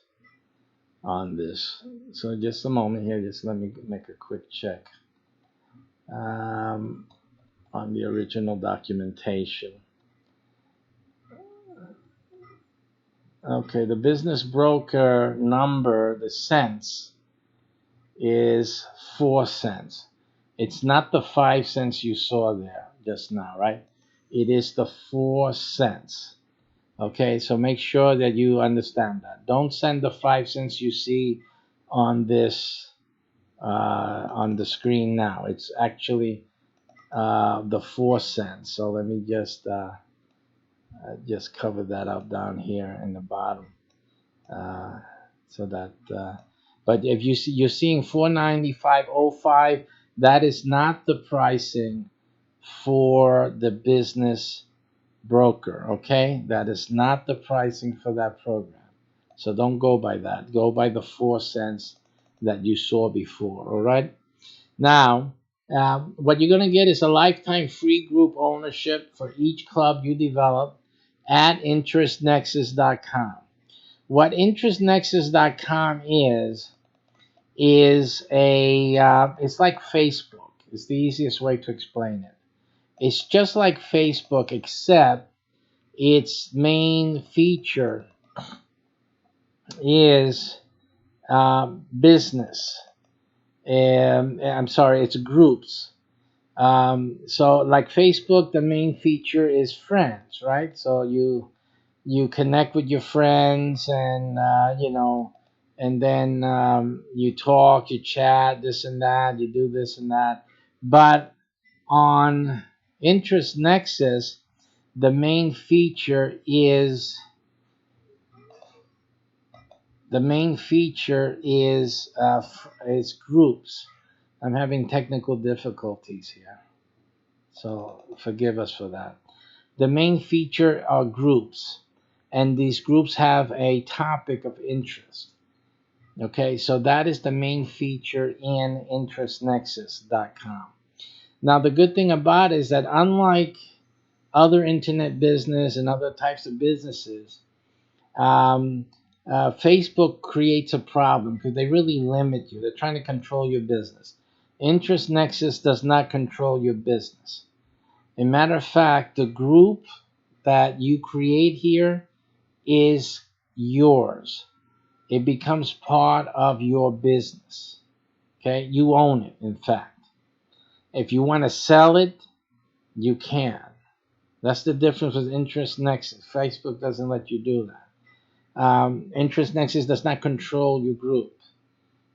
on this. So just a moment here, just let me make a quick check um, on the original documentation. Okay, the business broker number, the cents, is 4 cents. It's not the 5 cents you saw there just now, right? It is the 4 cents. Okay, so make sure that you understand that. Don't send the 5 cents you see on this on the screen now. It's actually the 4 cents. So let me just cover that up down here in the bottom, uh, so that. But if you see you're seeing 495.05, that is not the pricing for the business broker. Okay, that is not the pricing for that program. So don't go by that. Go by the 4 cents that you saw before. All right. Now, what you're going to get is a lifetime free group ownership for each club you develop at interestnexus.com. What interestnexus.com is it's like Facebook. It's the easiest way to explain it. It's just like Facebook, except its main feature is business. I'm sorry, it's groups. So like Facebook, the main feature is friends, right? So you connect with your friends, and and then you talk, you chat, this and that, you do this and that. But on Interest Nexus, the main feature is The main feature is groups. I'm having technical difficulties here, so forgive us for that. The main feature are groups, and these groups have a topic of interest. Okay, so that is the main feature in InterestNexus.com. Now, the good thing about it is that unlike other internet business and other types of businesses, um, Facebook creates a problem because they really limit you. They're trying to control your business. Interest Nexus does not control your business. As a matter of fact, the group that you create here is yours. It becomes part of your business. Okay, you own it. In fact, if you want to sell it, you can. That's the difference with Interest Nexus. Facebook doesn't let you do that. Interest Nexus does not control your group.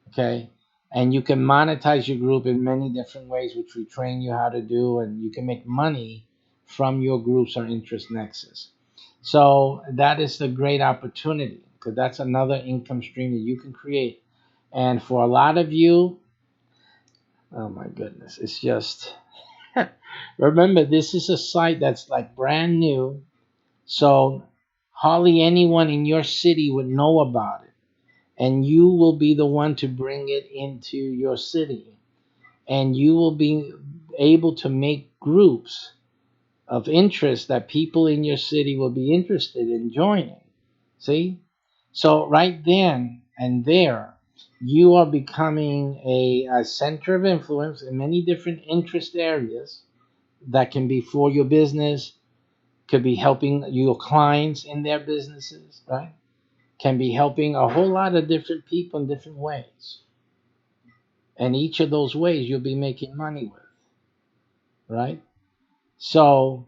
Okay, and you can monetize your group in many different ways, which we train you how to do, and you can make money from your groups on Interest Nexus. So that is a great opportunity because that's another income stream that you can create. And for a lot of you, oh my goodness, it's just remember, this is a site that's like brand new, so hardly anyone in your city would know about it, and you will be the one to bring it into your city, and you will be able to make groups of interest that people in your city will be interested in joining. See? So right then and there, you are becoming a center of influence in many different interest areas that can be for your business, could be helping your clients in their businesses, right? Can be helping a whole lot of different people in different ways. And each of those ways you'll be making money with, right? So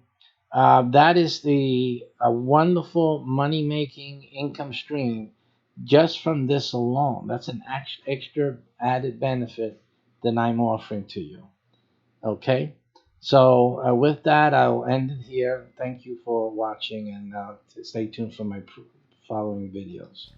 that is a wonderful money making income stream just from this alone. That's an extra added benefit that I'm offering to you. Okay. So with that, I'll end it here. Thank you for watching, and stay tuned for my following videos.